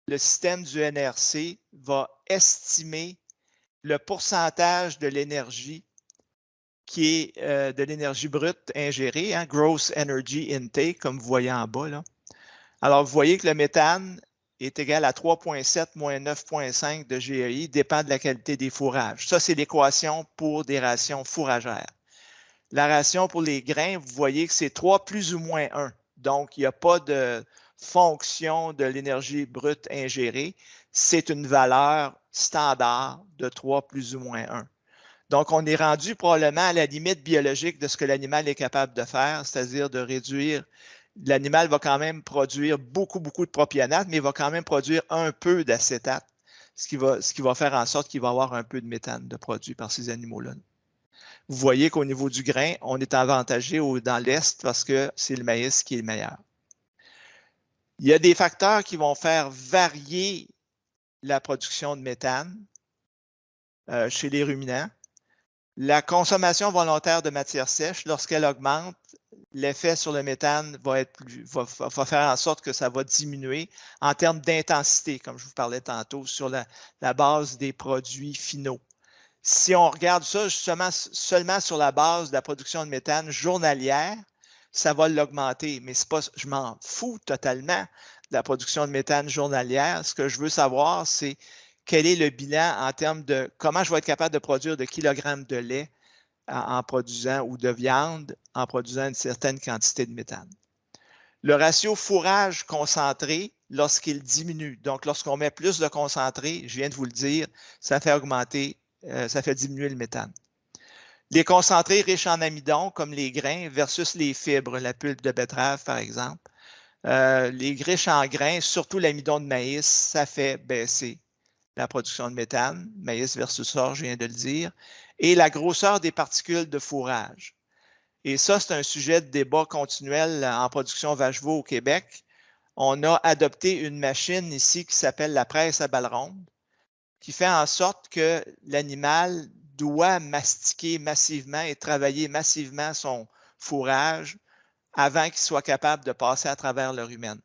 [SPEAKER 1] le système du NRC va estimer le pourcentage de l'énergie qui est de l'énergie brute ingérée, hein, Gross Energy Intake, comme vous voyez en bas, là. Alors, vous voyez que le méthane est égal à 3,7 moins 9,5 de GEI dépend de la qualité des fourrages. Ça, c'est l'équation pour des rations fourragères. La ration pour les grains, vous voyez que c'est 3 plus ou moins 1. Donc, il n'y a pas de fonction de l'énergie brute ingérée. C'est une valeur standard de 3 plus ou moins 1. Donc, on est rendu probablement à la limite biologique de ce que l'animal est capable de faire, c'est-à-dire de réduire. L'animal va quand même produire beaucoup de propionate, mais il va quand même produire un peu d'acétate, ce qui va faire en sorte qu'il va avoir un peu de méthane de produit par ces animaux-là. Vous voyez qu'au niveau du grain, on est avantagé dans l'Est parce que c'est le maïs qui est le meilleur. Il y a des facteurs qui vont faire varier la production de méthane chez les ruminants. La consommation volontaire de matière sèche, lorsqu'elle augmente, l'effet sur le méthane va faire en sorte que ça va diminuer en termes d'intensité, comme je vous parlais tantôt, sur la base des produits finaux. Si on regarde ça justement seulement sur la base de la production de méthane journalière, ça va l'augmenter. Mais c'est pas, je m'en fous totalement de la production de méthane journalière. Ce que je veux savoir, c'est quel est le bilan en termes de comment je vais être capable de produire de kilogrammes de lait en produisant ou de viande en produisant une certaine quantité de méthane. Le ratio fourrage concentré, lorsqu'il diminue, donc lorsqu'on met plus de concentré, je viens de vous le dire, ça fait augmenter, ça fait diminuer le méthane. Les concentrés riches en amidon, comme les grains, versus les fibres, la pulpe de betterave, par exemple. Les riches en grains, surtout l'amidon de maïs, ça fait baisser la production de méthane, maïs versus orge, je viens de le dire, et la grosseur des particules de fourrage. Et ça, c'est un sujet de débat continuel en production vache-veau au Québec. On a adopté une machine ici qui s'appelle la presse à balles rondes, qui fait en sorte que l'animal doit mastiquer massivement et travailler massivement son fourrage avant qu'il soit capable de passer à travers le rumen.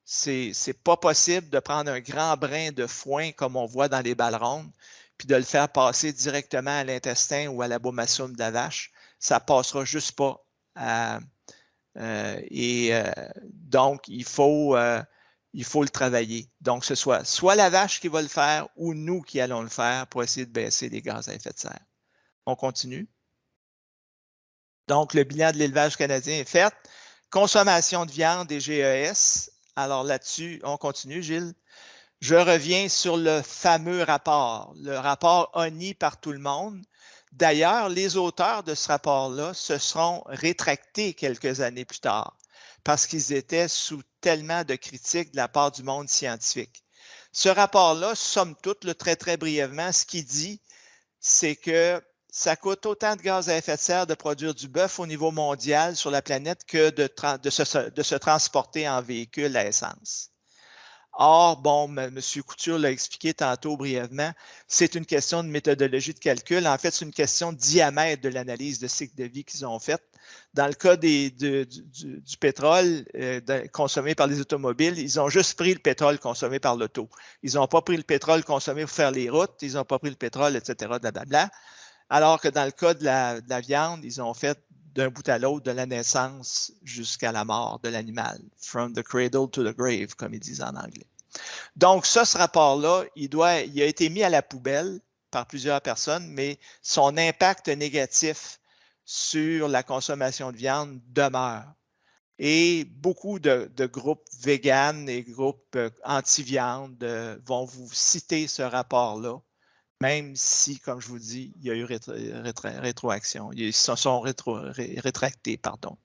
[SPEAKER 1] C'est pas possible de prendre un grand brin de foin comme on voit dans les balles rondes, puis de le faire passer directement à l'intestin ou à l'abomasum de la vache. Ça ne passera juste pas. Donc, il faut le travailler. Donc, ce soit la vache qui va le faire ou nous qui allons le faire pour essayer de baisser les gaz à effet de serre. On continue. Donc, le bilan de l'élevage canadien est fait. Consommation de viande et GES. Alors là-dessus, on continue, Gilles. Je reviens sur le fameux rapport, le rapport honni par tout le monde. D'ailleurs, les auteurs de ce rapport-là se seront rétractés quelques années plus tard parce qu'ils étaient sous tellement de critiques de la part du monde scientifique. Ce rapport-là, somme toute, très brièvement, ce qu'il dit, c'est que ça coûte autant de gaz à effet de serre de produire du bœuf au niveau mondial sur la planète que de se transporter en véhicule à essence. Or, bon, M. Couture l'a expliqué tantôt brièvement, c'est une question de méthodologie de calcul. En fait, c'est une question de diamètre de l'analyse de cycle de vie qu'ils ont faite. Dans le cas du pétrole consommé par les automobiles, ils ont juste pris le pétrole consommé par l'auto. Ils n'ont pas pris le pétrole consommé pour faire les routes, ils n'ont pas pris le pétrole, etc., blablabla. Alors que dans le cas de la viande, ils ont fait d'un bout à l'autre, de la naissance jusqu'à la mort de l'animal. From the cradle to the grave, comme ils disent en anglais. Donc, ça, ce rapport-là, il a été mis à la poubelle par plusieurs personnes, mais son impact négatif sur la consommation de viande demeure. Et beaucoup de groupes véganes et groupes anti-viande vont vous citer ce rapport-là, même si, comme je vous dis, il y a eu rétroaction. Ils se sont rétractés, pardon.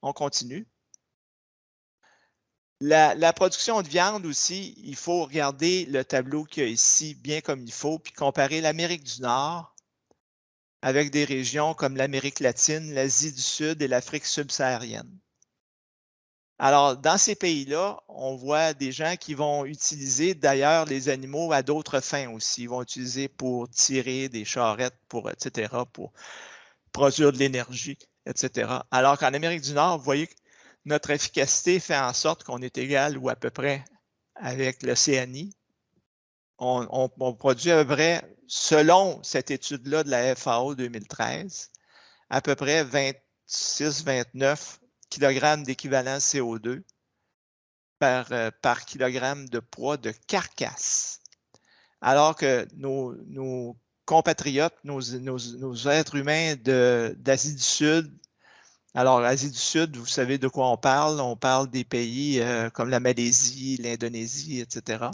[SPEAKER 1] On continue. La production de viande aussi, il faut regarder le tableau qu'il y a ici bien comme il faut, puis comparer l'Amérique du Nord avec des régions comme l'Amérique latine, l'Asie du Sud et l'Afrique subsaharienne. Alors, dans ces pays-là, on voit des gens qui vont utiliser d'ailleurs les animaux à d'autres fins aussi. Ils vont utiliser pour tirer des charrettes, etc., pour produire de l'énergie, etc. Alors qu'en Amérique du Nord, vous voyez que notre efficacité fait en sorte qu'on est égal ou à peu près avec l'Océanie. On produit à peu près, selon cette étude-là de la FAO 2013, à peu près 26-29 kg d'équivalent CO2 par kilogramme de poids de carcasse. Alors que nos compatriotes, nos êtres humains d'Asie du Sud, alors Asie du Sud, vous savez de quoi on parle? On parle des pays comme la Malaisie, l'Indonésie, etc.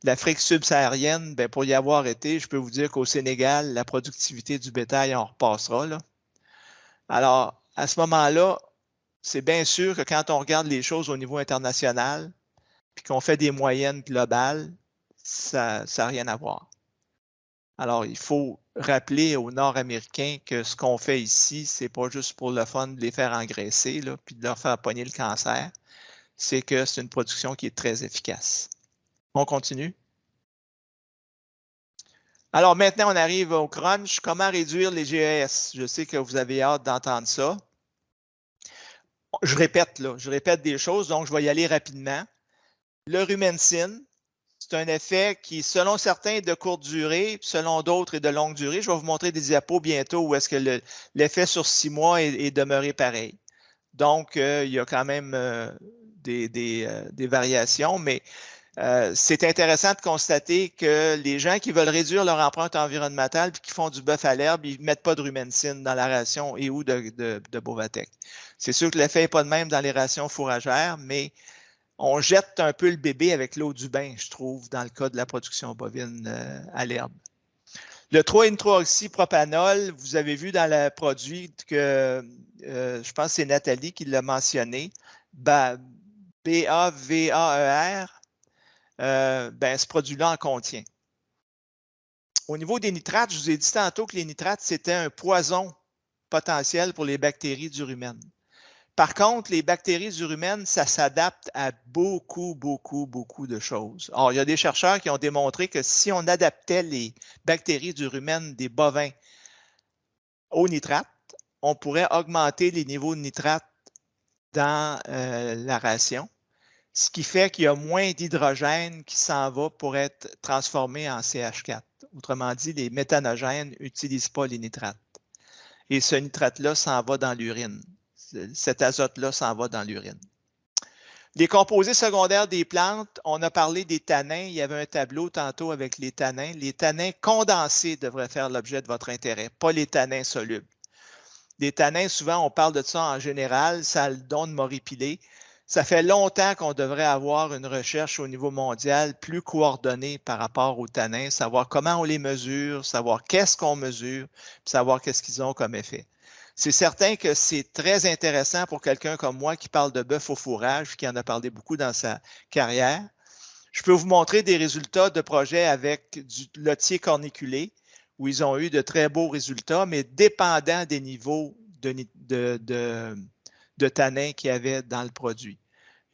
[SPEAKER 1] L'Afrique subsaharienne, ben, pour y avoir été, je peux vous dire qu'au Sénégal, la productivité du bétail, on repassera, là. Alors, à ce moment-là, c'est bien sûr que quand on regarde les choses au niveau international, puis qu'on fait des moyennes globales, ça n'a rien à voir. Alors, il faut rappeler aux Nord-Américains que ce qu'on fait ici, c'est pas juste pour le fun de les faire engraisser, là, puis de leur faire pogner le cancer. C'est que c'est une production qui est très efficace. On continue. Alors maintenant, on arrive au crunch. Comment réduire les GES? Je sais que vous avez hâte d'entendre ça. Je répète, là, je répète des choses, donc je vais y aller rapidement. Le rumensin, c'est un effet qui, selon certains, est de courte durée, selon d'autres, est de longue durée. Je vais vous montrer des diapos bientôt où est-ce que l'effet sur 6 mois est demeuré pareil. Donc, il y a quand même des variations, mais c'est intéressant de constater que les gens qui veulent réduire leur empreinte environnementale et qui font du bœuf à l'herbe, ils ne mettent pas de rumensin dans la ration et ou de Bovatec. C'est sûr que l'effet n'est pas de même dans les rations fourragères, mais on jette un peu le bébé avec l'eau du bain, je trouve, dans le cas de la production bovine à l'herbe. Le 3-nitroxypropanol, vous avez vu dans le produit que je pense que c'est Nathalie qui l'a mentionné, BAVAER, ben, ce produit-là en contient. Au niveau des nitrates, je vous ai dit tantôt que les nitrates, c'était un poison potentiel pour les bactéries du rumen. Par contre, les bactéries du rumen, ça s'adapte à beaucoup de choses. Or, il y a des chercheurs qui ont démontré que si on adaptait les bactéries du rumen des bovins aux nitrates, on pourrait augmenter les niveaux de nitrates dans la ration, ce qui fait qu'il y a moins d'hydrogène qui s'en va pour être transformé en CH4. Autrement dit, les méthanogènes n'utilisent pas les nitrates. Et ce nitrate-là s'en va dans l'urine. Cet azote-là s'en va dans l'urine. Les composés secondaires des plantes, on a parlé des tanins. Il y avait un tableau tantôt avec les tanins. Les tanins condensés devraient faire l'objet de votre intérêt, pas les tanins solubles. Les tanins, souvent, on parle de ça en général, ça a le don de m'horripiler. Ça fait longtemps qu'on devrait avoir une recherche au niveau mondial plus coordonnée par rapport aux tanins, savoir comment on les mesure, savoir qu'est-ce qu'on mesure, puis savoir qu'est-ce qu'ils ont comme effet. C'est certain que c'est très intéressant pour quelqu'un comme moi qui parle de bœuf au fourrage, qui en a parlé beaucoup dans sa carrière. Je peux vous montrer des résultats de projets avec du lotier corniculé, où ils ont eu de très beaux résultats, mais dépendant des niveaux de tanins qu'il y avait dans le produit.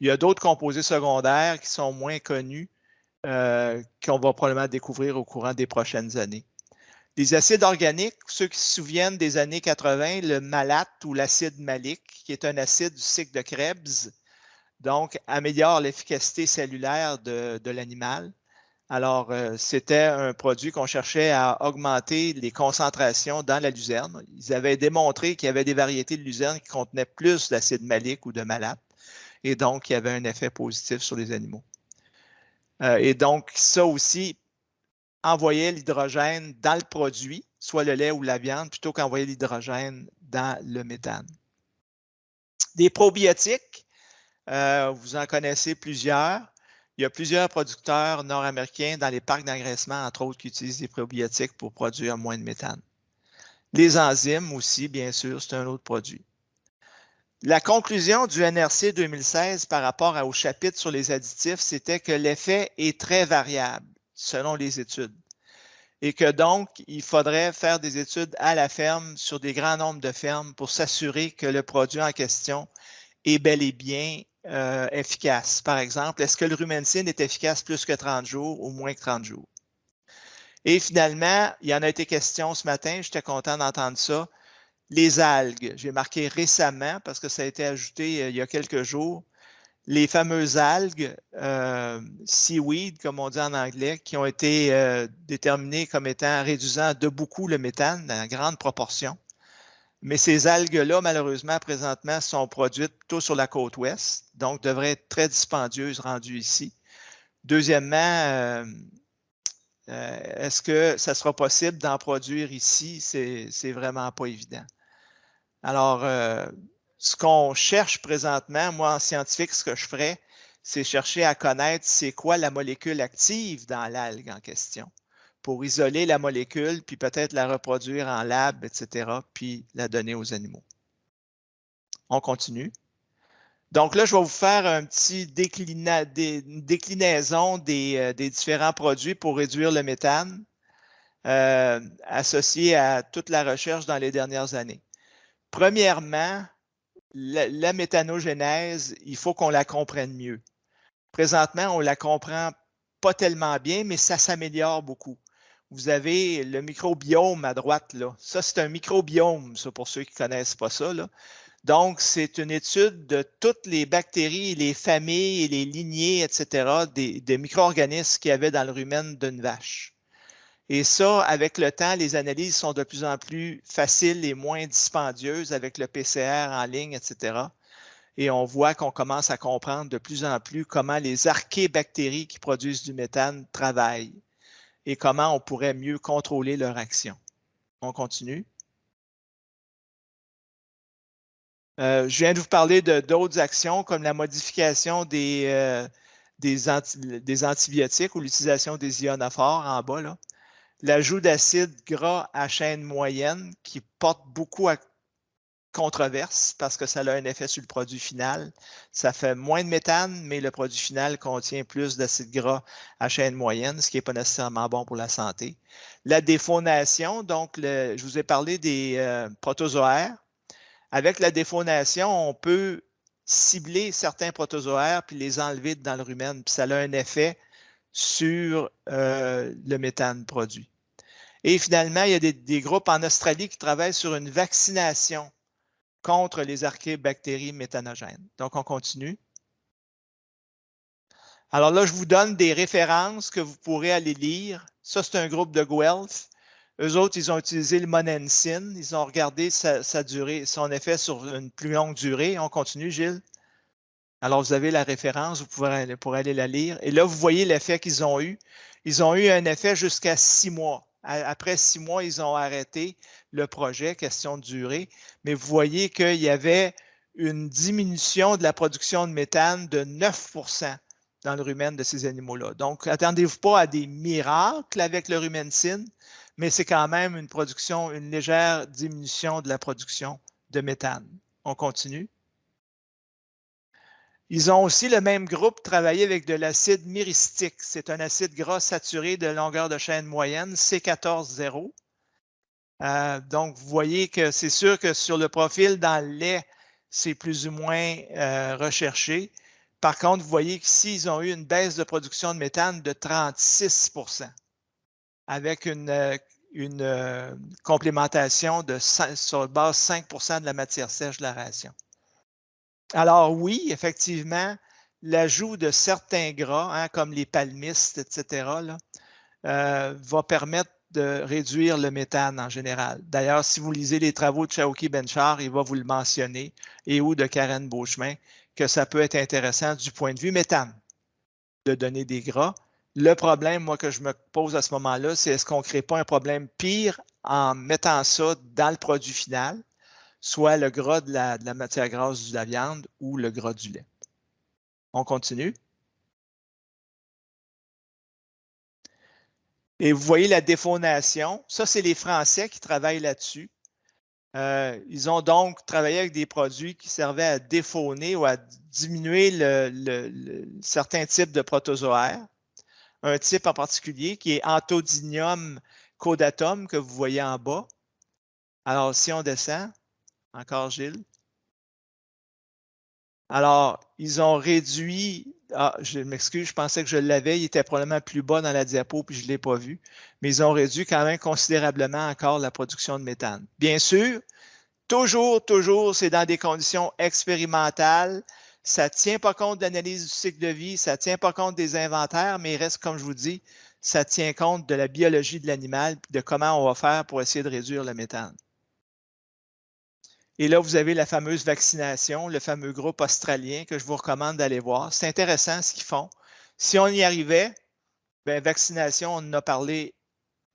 [SPEAKER 1] Il y a d'autres composés secondaires qui sont moins connus, qu'on va probablement découvrir au courant des prochaines années. Les acides organiques, ceux qui se souviennent des années 80, le malate ou l'acide malique, qui est un acide du cycle de Krebs, donc améliore l'efficacité cellulaire de l'animal. Alors, c'était un produit qu'on cherchait à augmenter les concentrations dans la luzerne. Ils avaient démontré qu'il y avait des variétés de luzerne qui contenaient plus d'acide malique ou de malate, et donc il y avait un effet positif sur les animaux. Et donc, ça aussi envoyait l'hydrogène dans le produit, soit le lait ou la viande, plutôt qu'envoyer l'hydrogène dans le méthane. Des probiotiques, vous en connaissez plusieurs. Il y a plusieurs producteurs nord-américains dans les parcs d'engraissement, entre autres, qui utilisent des probiotiques pour produire moins de méthane. Les enzymes aussi, bien sûr, c'est un autre produit. La conclusion du NRC 2016 par rapport au chapitre sur les additifs, c'était que l'effet est très variable selon les études et que donc, il faudrait faire des études à la ferme sur des grands nombres de fermes pour s'assurer que le produit en question est bel et bien efficace. Par exemple, est-ce que le rumensin est efficace plus que 30 jours ou moins que 30 jours? Et finalement, il y en a été question ce matin, j'étais content d'entendre ça. Les algues, j'ai marqué récemment parce que ça a été ajouté il y a quelques jours. Les fameuses algues, seaweed, comme on dit en anglais, qui ont été déterminées comme étant réduisant de beaucoup le méthane, dans grande proportion. Mais ces algues-là, malheureusement, présentement, sont produites plutôt sur la côte ouest, donc devraient être très dispendieuses rendues ici. Deuxièmement, est-ce que ça sera possible d'en produire ici? C'est vraiment pas évident. Alors, ce qu'on cherche présentement, moi en scientifique, ce que je ferais, c'est chercher à connaître c'est quoi la molécule active dans l'algue en question pour isoler la molécule, puis peut-être la reproduire en lab, etc., puis la donner aux animaux. On continue. Donc là, je vais vous faire un petit déclinaison des différents produits pour réduire le méthane associé à toute la recherche dans les dernières années. Premièrement, la méthanogénèse, il faut qu'on la comprenne mieux. Présentement, on ne la comprend pas tellement bien, mais ça s'améliore beaucoup. Vous avez le microbiome à droite, là. Ça, c'est un microbiome, ça, pour ceux qui ne connaissent pas ça, là. Donc, c'est une étude de toutes les bactéries, les familles, les lignées, etc., des micro-organismes qu'il y avait dans le rumen d'une vache. Et ça, avec le temps, les analyses sont de plus en plus faciles et moins dispendieuses avec le PCR en ligne, etc. Et on voit qu'on commence à comprendre de plus en plus comment les archébactéries qui produisent du méthane travaillent et comment on pourrait mieux contrôler leur action. On continue. Je viens de vous parler d'autres actions comme la modification des antibiotiques ou l'utilisation des ionophores en bas, l'ajout d'acides gras à chaîne moyenne qui porte beaucoup à controverse parce que ça a un effet sur le produit final. Ça fait moins de méthane, mais le produit final contient plus d'acides gras à chaîne moyenne, ce qui n'est pas nécessairement bon pour la santé. La défaunation, donc je vous ai parlé des protozoaires. Avec la défaunation, on peut cibler certains protozoaires puis les enlever dans le rumen, puis ça a un effet sur le méthane produit. Et finalement, il y a des groupes en Australie qui travaillent sur une vaccination contre les archébactéries méthanogènes. Donc, on continue. Alors là, je vous donne des références que vous pourrez aller lire. Ça, c'est un groupe de Guelph. Eux autres, ils ont utilisé le monensin. Ils ont regardé sa durée, son effet sur une plus longue durée. On continue, Gilles. Alors, vous avez la référence, vous pourrez aller la lire. Et là, vous voyez l'effet qu'ils ont eu. Ils ont eu un effet jusqu'à 6 mois. Après 6 mois, ils ont arrêté le projet, question de durée. Mais vous voyez qu'il y avait une diminution de la production de méthane de 9 dans le rumen de ces animaux-là. Donc, attendez-vous pas à des miracles avec le rumensin, mais c'est quand même une légère diminution de la production de méthane. On continue. Ils ont aussi, le même groupe, travaillé avec de l'acide myristique. C'est un acide gras saturé de longueur de chaîne moyenne, C14,0. Donc, vous voyez que c'est sûr que sur le profil dans le lait, c'est plus ou moins recherché. Par contre, vous voyez qu'ici, ils ont eu une baisse de production de méthane de 36 avec une complémentation sur base 5 de la matière sèche de la ration. Alors oui, effectivement, l'ajout de certains gras, comme les palmistes, etc., va permettre de réduire le méthane en général. D'ailleurs, si vous lisez les travaux de Chauki Benchar, il va vous le mentionner, et ou de Karen Beauchemin, que ça peut être intéressant du point de vue méthane de donner des gras. Le problème, moi, que je me pose à ce moment-là, c'est est-ce qu'on ne crée pas un problème pire en mettant ça dans le produit final, soit le gras de la matière grasse de la viande ou le gras du lait. On continue. Et vous voyez la défaunation. Ça, c'est les Français qui travaillent là-dessus. Ils ont donc travaillé avec des produits qui servaient à défauner ou à diminuer certains types de protozoaires. Un type en particulier qui est Anthodidium caudatum que vous voyez en bas. Alors, si on descend, encore Gilles. Alors, ils ont réduit. Ah, je m'excuse, je pensais que je l'avais. Il était probablement plus bas dans la diapo, puis je ne l'ai pas vu. Mais ils ont réduit quand même considérablement encore la production de méthane. Bien sûr, toujours, c'est dans des conditions expérimentales. Ça ne tient pas compte de l'analyse du cycle de vie, ça ne tient pas compte des inventaires, mais il reste, comme je vous dis, ça tient compte de la biologie de l'animal et de comment on va faire pour essayer de réduire le méthane. Et là, vous avez la fameuse vaccination, le fameux groupe australien que je vous recommande d'aller voir. C'est intéressant ce qu'ils font. Si on y arrivait, bien, vaccination, on en a parlé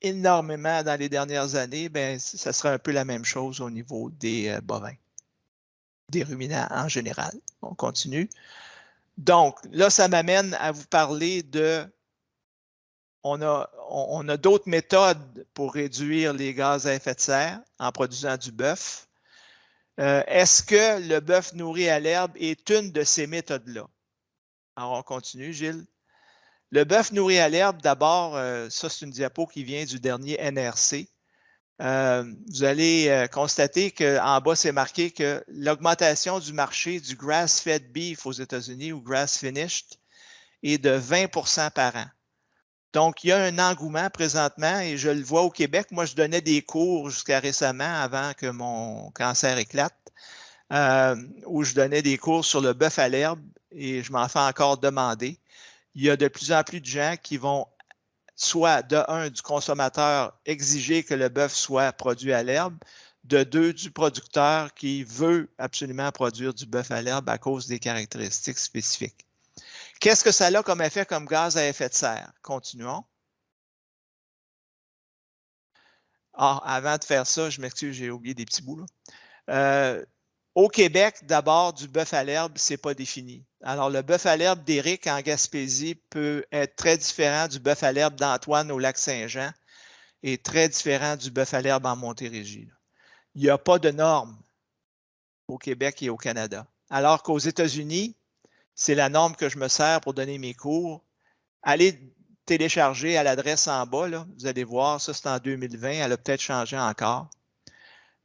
[SPEAKER 1] énormément dans les dernières années, bien, ça serait un peu la même chose au niveau des bovins, des ruminants en général. On continue. Donc, là, ça m'amène à vous parler de... On a d'autres méthodes pour réduire les gaz à effet de serre en produisant du bœuf. Est-ce que le bœuf nourri à l'herbe est une de ces méthodes-là? Alors, on continue, Gilles. Le bœuf nourri à l'herbe, d'abord, ça, c'est une diapo qui vient du dernier NRC. Vous allez constater qu'en bas, c'est marqué que l'augmentation du marché du grass-fed beef aux États-Unis ou grass-finished est de 20 % par an. Donc, il y a un engouement présentement et je le vois au Québec. Moi, je donnais des cours jusqu'à récemment, avant que mon cancer éclate, où je donnais des cours sur le bœuf à l'herbe et je m'en fais encore demander. Il y a de plus en plus de gens qui vont soit de un, du consommateur exiger que le bœuf soit produit à l'herbe, de deux, du producteur qui veut absolument produire du bœuf à l'herbe à cause des caractéristiques spécifiques. Qu'est-ce que ça a comme effet comme gaz à effet de serre? Continuons. Ah, avant de faire ça, je m'excuse, j'ai oublié des petits bouts là. Au Québec, d'abord, du bœuf à l'herbe, ce n'est pas défini. Alors, le bœuf à l'herbe d'Éric en Gaspésie peut être très différent du bœuf à l'herbe d'Antoine au Lac-Saint-Jean et très différent du bœuf à l'herbe en Montérégie. Il n'y a pas de normes au Québec et au Canada. Alors qu'aux États-Unis, c'est la norme que je me sers pour donner mes cours. Allez télécharger à l'adresse en bas, là, vous allez voir, ça c'est en 2020, elle a peut-être changé encore.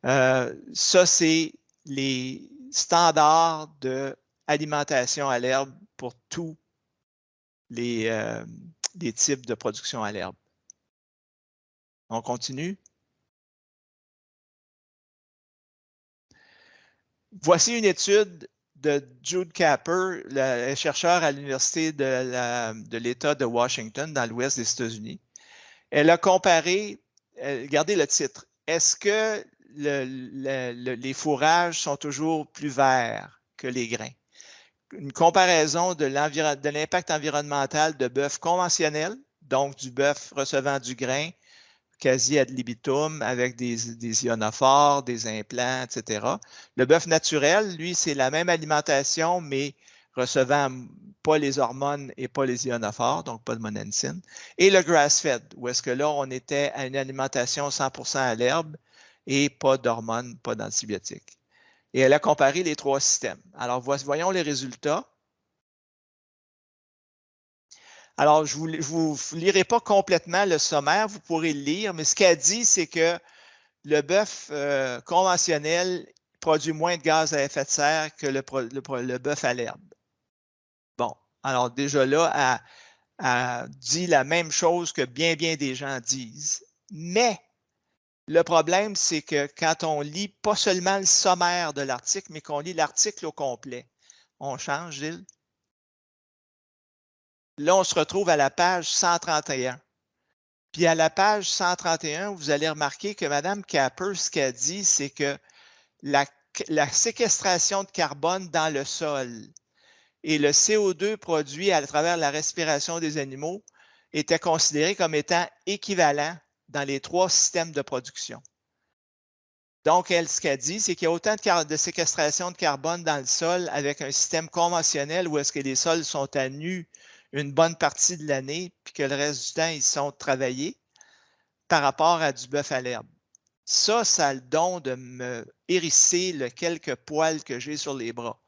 [SPEAKER 1] Ça, c'est les standards d'alimentation à l'herbe pour tous les types de production à l'herbe. On continue. Voici une étude de Jude Capper, le chercheur à l'Université de l'État de Washington, dans l'ouest des États-Unis. Elle a comparé, regardez le titre, est-ce que les fourrages sont toujours plus verts que les grains? Une comparaison de l'impact environnemental de bœuf conventionnel, donc du bœuf recevant du grain, quasi ad libitum, avec des ionophores, des implants, etc. Le bœuf naturel, lui, c'est la même alimentation, mais recevant pas les hormones et pas les ionophores, donc pas de monensine. Et le grass-fed, où est-ce que là, on était à une alimentation 100% à l'herbe et pas d'hormones, pas d'antibiotiques. Et elle a comparé les trois systèmes. Alors, voyons les résultats. Alors, je ne vous lirai pas complètement le sommaire, vous pourrez le lire, mais ce qu'elle dit, c'est que le bœuf conventionnel produit moins de gaz à effet de serre que le bœuf à l'herbe. Bon, alors déjà là, elle dit la même chose que bien des gens disent. Mais le problème, c'est que quand on lit pas seulement le sommaire de l'article, mais qu'on lit l'article au complet, on change, Gilles. Là, on se retrouve à la page 131. Puis à la page 131, vous allez remarquer que Mme Capper, ce qu'elle dit, c'est que la séquestration de carbone dans le sol et le CO2 produit à travers la respiration des animaux étaient considérés comme étant équivalents dans les trois systèmes de production. Donc, elle, ce qu'elle dit, c'est qu'il y a autant de séquestration de carbone dans le sol avec un système conventionnel où est-ce que les sols sont à nu une bonne partie de l'année, puis que le reste du temps, ils sont travaillés par rapport à du bœuf à l'herbe. Ça a le don de me hérisser le quelques poils que j'ai sur les bras.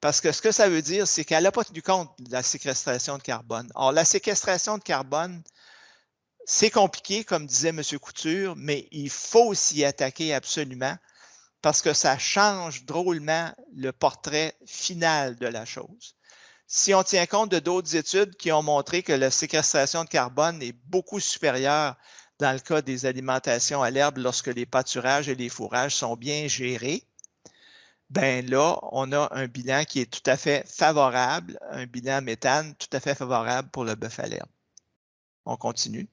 [SPEAKER 1] Parce que ce que ça veut dire, c'est qu'elle n'a pas tenu compte de la séquestration de carbone. Or, la séquestration de carbone, c'est compliqué, comme disait M. Couture, mais il faut s'y attaquer absolument parce que ça change drôlement le portrait final de la chose. Si on tient compte de d'autres études qui ont montré que la séquestration de carbone est beaucoup supérieure dans le cas des alimentations à l'herbe lorsque les pâturages et les fourrages sont bien gérés, ben là, on a un bilan qui est tout à fait favorable, un bilan méthane tout à fait favorable pour le bœuf à l'herbe. On continue.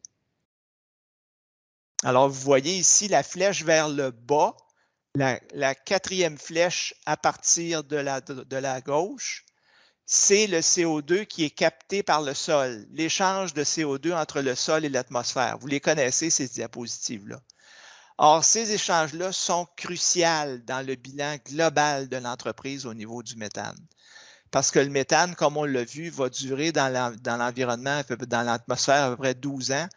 [SPEAKER 1] Alors, vous voyez ici la flèche vers le bas, La quatrième flèche à partir de la gauche, c'est le CO2 qui est capté par le sol, l'échange de CO2 entre le sol et l'atmosphère. Vous les connaissez, ces diapositives-là. Or, ces échanges-là sont cruciaux dans le bilan global de l'entreprise au niveau du méthane. Parce que le méthane, comme on l'a vu, va durer dans l'environnement, dans l'atmosphère à peu près 12 ans.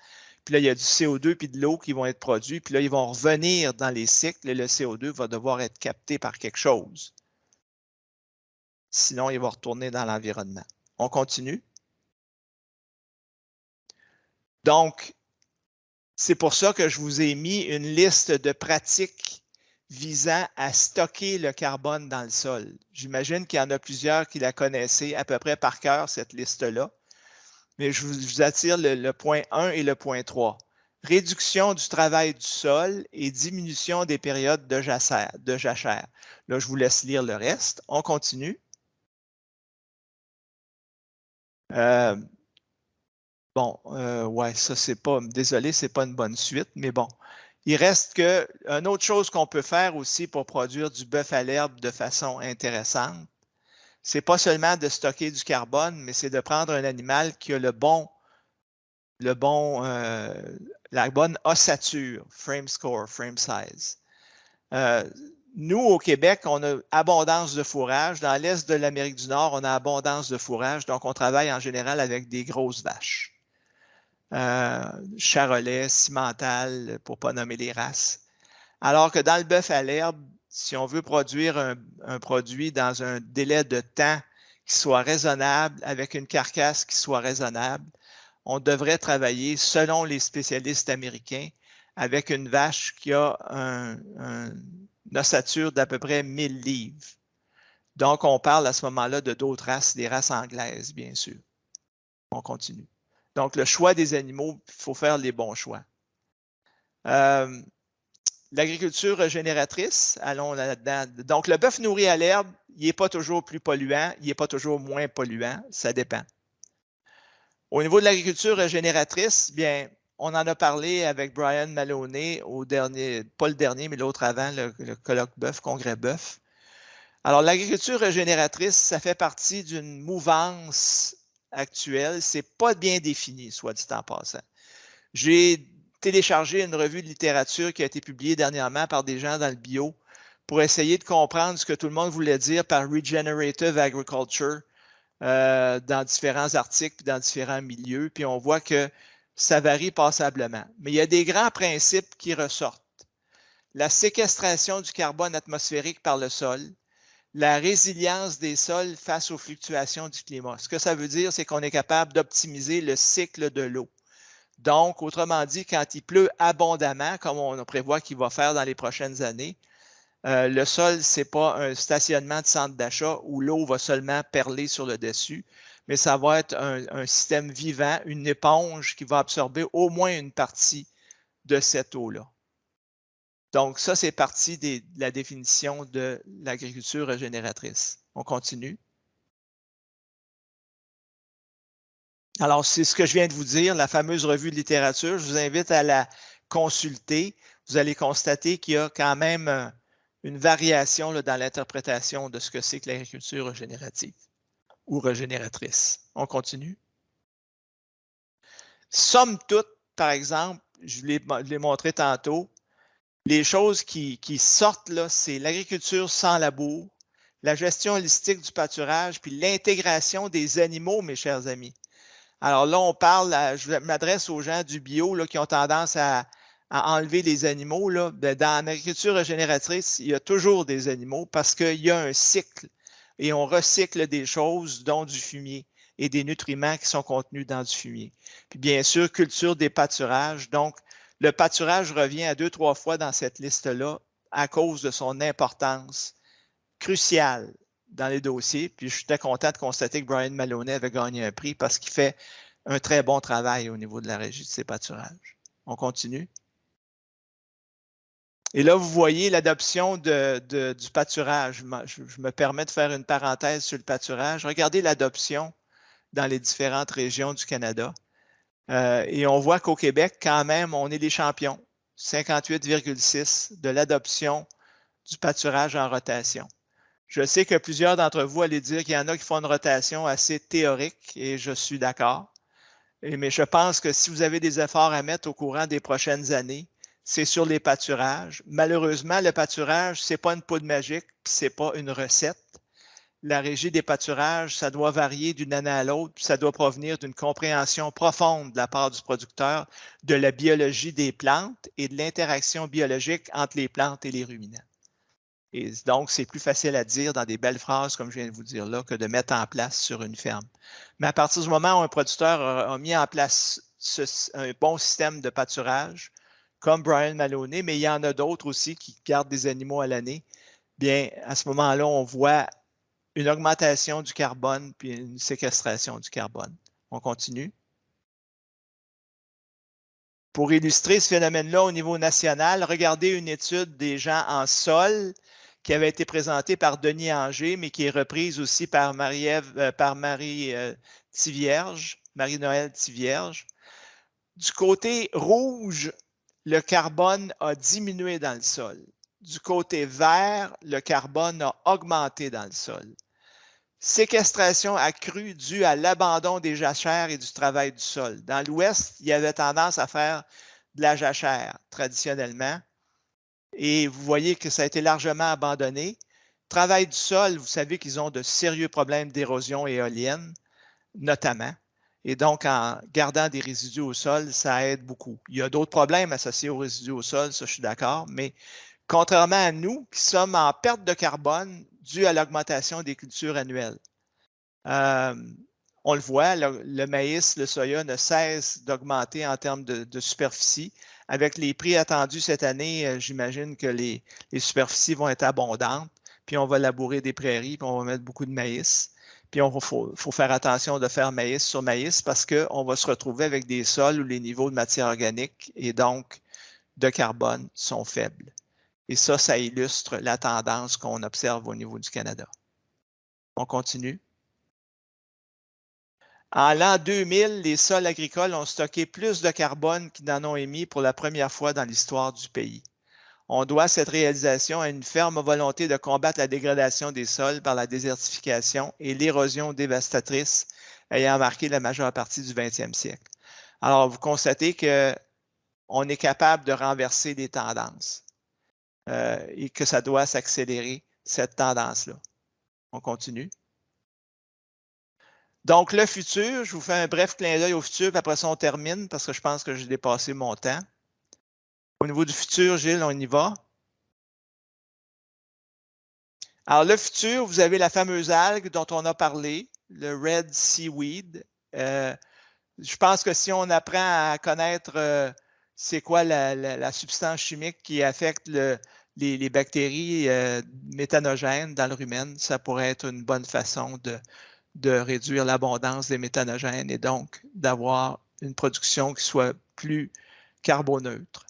[SPEAKER 1] Puis là, il y a du CO2 puis de l'eau qui vont être produits. Puis là, ils vont revenir dans les cycles et le CO2 va devoir être capté par quelque chose. Sinon, il va retourner dans l'environnement. On continue. Donc, c'est pour ça que je vous ai mis une liste de pratiques visant à stocker le carbone dans le sol. J'imagine qu'il y en a plusieurs qui la connaissaient à peu près par cœur, cette liste-là. Mais je vous attire le point 1 et le point 3. Réduction du travail du sol et diminution des périodes de jachère. Là, je vous laisse lire le reste. On continue. Ouais, ça, c'est pas, désolé, c'est pas une bonne suite, mais bon. Il reste que, une autre chose qu'on peut faire aussi pour produire du bœuf à l'herbe de façon intéressante, c'est pas seulement de stocker du carbone, mais c'est de prendre un animal qui a la bonne ossature, frame score, frame size. Nous, au Québec, on a abondance de fourrage. Dans l'Est de l'Amérique du Nord, on a abondance de fourrage. Donc, on travaille en général avec des grosses vaches. Charolais, Cimental, pour ne pas nommer les races. Alors que dans le bœuf à l'herbe, si on veut produire un produit dans un délai de temps qui soit raisonnable, avec une carcasse qui soit raisonnable, on devrait travailler, selon les spécialistes américains, avec une vache qui a une ossature d'à peu près 1000 livres. Donc, on parle à ce moment-là de d'autres races, des races anglaises, bien sûr. On continue. Donc, le choix des animaux, il faut faire les bons choix. L'agriculture régénératrice, allons là-dedans. Donc, le bœuf nourri à l'herbe, il n'est pas toujours plus polluant, il n'est pas toujours moins polluant, ça dépend. Au niveau de l'agriculture régénératrice, bien, on en a parlé avec Brian Maloney au dernier, pas le dernier, mais l'autre avant, le colloque bœuf, congrès bœuf. Alors, l'agriculture régénératrice, ça fait partie d'une mouvance actuelle. C'est pas bien défini, soit dit en passant. J'ai téléchargé une revue de littérature qui a été publiée dernièrement par des gens dans le bio pour essayer de comprendre ce que tout le monde voulait dire par regenerative agriculture dans différents articles et dans différents milieux. Puis on voit que ça varie passablement. Mais il y a des grands principes qui ressortent. La séquestration du carbone atmosphérique par le sol, la résilience des sols face aux fluctuations du climat. Ce que ça veut dire, c'est qu'on est capable d'optimiser le cycle de l'eau. Donc, autrement dit, quand il pleut abondamment, comme on prévoit qu'il va faire dans les prochaines années, le sol, ce n'est pas un stationnement de centre d'achat où l'eau va seulement perler sur le dessus, mais ça va être un système vivant, une éponge qui va absorber au moins une partie de cette eau-là. Donc, ça, c'est partie de la définition de l'agriculture régénératrice. On continue. Alors, c'est ce que je viens de vous dire, la fameuse revue de littérature. Je vous invite à la consulter. Vous allez constater qu'il y a quand même une variation là, dans l'interprétation de ce que c'est que l'agriculture régénérative ou régénératrice. On continue. Somme toute, par exemple, je l'ai montré tantôt, les choses qui sortent là, c'est l'agriculture sans labour, la gestion holistique du pâturage, puis l'intégration des animaux, mes chers amis. Alors là, on parle, je m'adresse aux gens du bio là, qui ont tendance à enlever les animaux. Là. Dans l'agriculture régénératrice, il y a toujours des animaux parce qu'il y a un cycle et on recycle des choses, dont du fumier et des nutriments qui sont contenus dans du fumier. Puis bien sûr, culture des pâturages. Donc, le pâturage revient à 2-3 fois dans cette liste-là à cause de son importance cruciale dans les dossiers. Puis je suis très content de constater que Brian Maloney avait gagné un prix parce qu'il fait un très bon travail au niveau de la régie de ses pâturages. On continue. Et là, vous voyez l'adoption du pâturage. Je me permets de faire une parenthèse sur le pâturage. Regardez l'adoption dans les différentes régions du Canada. Et on voit qu'au Québec, quand même, on est les champions. 58,6 de l'adoption du pâturage en rotation. Je sais que plusieurs d'entre vous allaient dire qu'il y en a qui font une rotation assez théorique et je suis d'accord. Mais je pense que si vous avez des efforts à mettre au courant des prochaines années, c'est sur les pâturages. Malheureusement, le pâturage, ce n'est pas une poudre magique, ce n'est pas une recette. La régie des pâturages, ça doit varier d'une année à l'autre, puis ça doit provenir d'une compréhension profonde de la part du producteur de la biologie des plantes et de l'interaction biologique entre les plantes et les ruminants. Et donc, c'est plus facile à dire dans des belles phrases, comme je viens de vous dire là, que de mettre en place sur une ferme. Mais à partir du moment où un producteur a mis en place un bon système de pâturage, comme Brian Maloney, mais il y en a d'autres aussi qui gardent des animaux à l'année, bien, à ce moment-là, on voit une augmentation du carbone puis une séquestration du carbone. On continue. Pour illustrer ce phénomène-là au niveau national, regardez une étude des gens en sol qui avait été présentée par Denis Anger, mais qui est reprise aussi par Marie-Noël Thivierge. Du côté rouge, le carbone a diminué dans le sol. Du côté vert, le carbone a augmenté dans le sol. Séquestration accrue due à l'abandon des jachères et du travail du sol. Dans l'Ouest, il y avait tendance à faire de la jachère traditionnellement et vous voyez que ça a été largement abandonné. Travail du sol, vous savez qu'ils ont de sérieux problèmes d'érosion éolienne, notamment. Et donc, en gardant des résidus au sol, ça aide beaucoup. Il y a d'autres problèmes associés aux résidus au sol, ça je suis d'accord, mais contrairement à nous qui sommes en perte de carbone due à l'augmentation des cultures annuelles. On le voit, le maïs, le soya ne cesse d'augmenter en termes de superficie. Avec les prix attendus cette année, j'imagine que les superficies vont être abondantes. Puis on va labourer des prairies, puis on va mettre beaucoup de maïs. Puis il faut faire attention de faire maïs sur maïs parce qu'on va se retrouver avec des sols où les niveaux de matière organique et donc de carbone sont faibles. Et ça illustre la tendance qu'on observe au niveau du Canada. On continue. En l'an 2000, les sols agricoles ont stocké plus de carbone qu'ils n'en ont émis pour la première fois dans l'histoire du pays. On doit cette réalisation à une ferme volonté de combattre la dégradation des sols par la désertification et l'érosion dévastatrice ayant marqué la majeure partie du 20e siècle. Alors, vous constatez qu'on est capable de renverser des tendances et que ça doit s'accélérer, cette tendance-là. On continue. Donc, le futur, je vous fais un bref clin d'œil au futur, puis après ça, on termine parce que je pense que j'ai dépassé mon temps. Au niveau du futur, Gilles, on y va. Alors, le futur, vous avez la fameuse algue dont on a parlé, le Red Seaweed. Je pense que si on apprend à connaître c'est quoi la substance chimique qui affecte les bactéries méthanogènes dans le rumen, ça pourrait être une bonne façon de réduire l'abondance des méthanogènes et donc d'avoir une production qui soit plus carboneutre.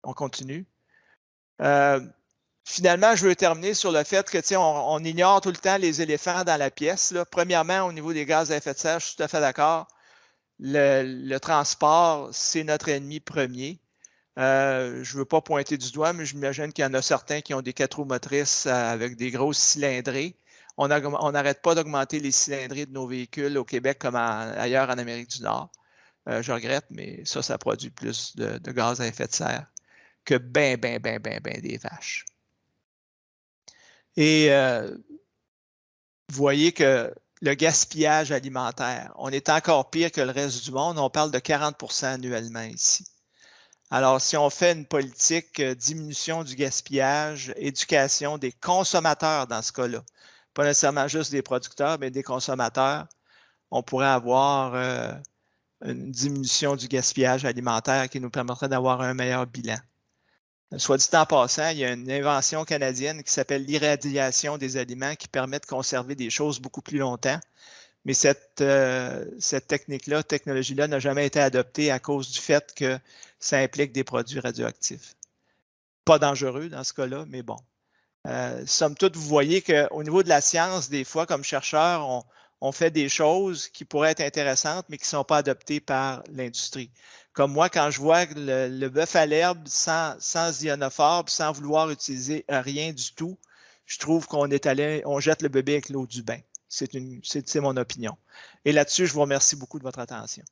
[SPEAKER 1] On continue. Finalement, je veux terminer sur le fait que on ignore tout le temps les éléphants dans la pièce. Là. Premièrement, au niveau des gaz à effet de serre, je suis tout à fait d'accord. Le transport, c'est notre ennemi premier. Je ne veux pas pointer du doigt, mais j'imagine qu'il y en a certains qui ont des 4 roues motrices avec des grosses cylindrées. On n'arrête pas d'augmenter les cylindrées de nos véhicules au Québec comme ailleurs en Amérique du Nord. Je regrette, mais ça produit plus de gaz à effet de serre que ben des vaches. Et vous voyez que le gaspillage alimentaire, on est encore pire que le reste du monde. On parle de 40% annuellement ici. Alors, si on fait une politique diminution du gaspillage, éducation des consommateurs dans ce cas-là, pas nécessairement juste des producteurs, mais des consommateurs, on pourrait avoir une diminution du gaspillage alimentaire qui nous permettrait d'avoir un meilleur bilan. Soit dit en passant, il y a une invention canadienne qui s'appelle l'irradiation des aliments qui permet de conserver des choses beaucoup plus longtemps. Mais cette technologie-là n'a jamais été adoptée à cause du fait que ça implique des produits radioactifs. Pas dangereux dans ce cas-là, mais bon. Somme toute, vous voyez qu'au niveau de la science, des fois, comme chercheurs, on fait des choses qui pourraient être intéressantes, mais qui ne sont pas adoptées par l'industrie. Comme moi, quand je vois le bœuf à l'herbe sans ionophore, sans vouloir utiliser rien du tout, je trouve qu'on jette le bébé avec l'eau du bain. C'est mon opinion. Et là-dessus, je vous remercie beaucoup de votre attention.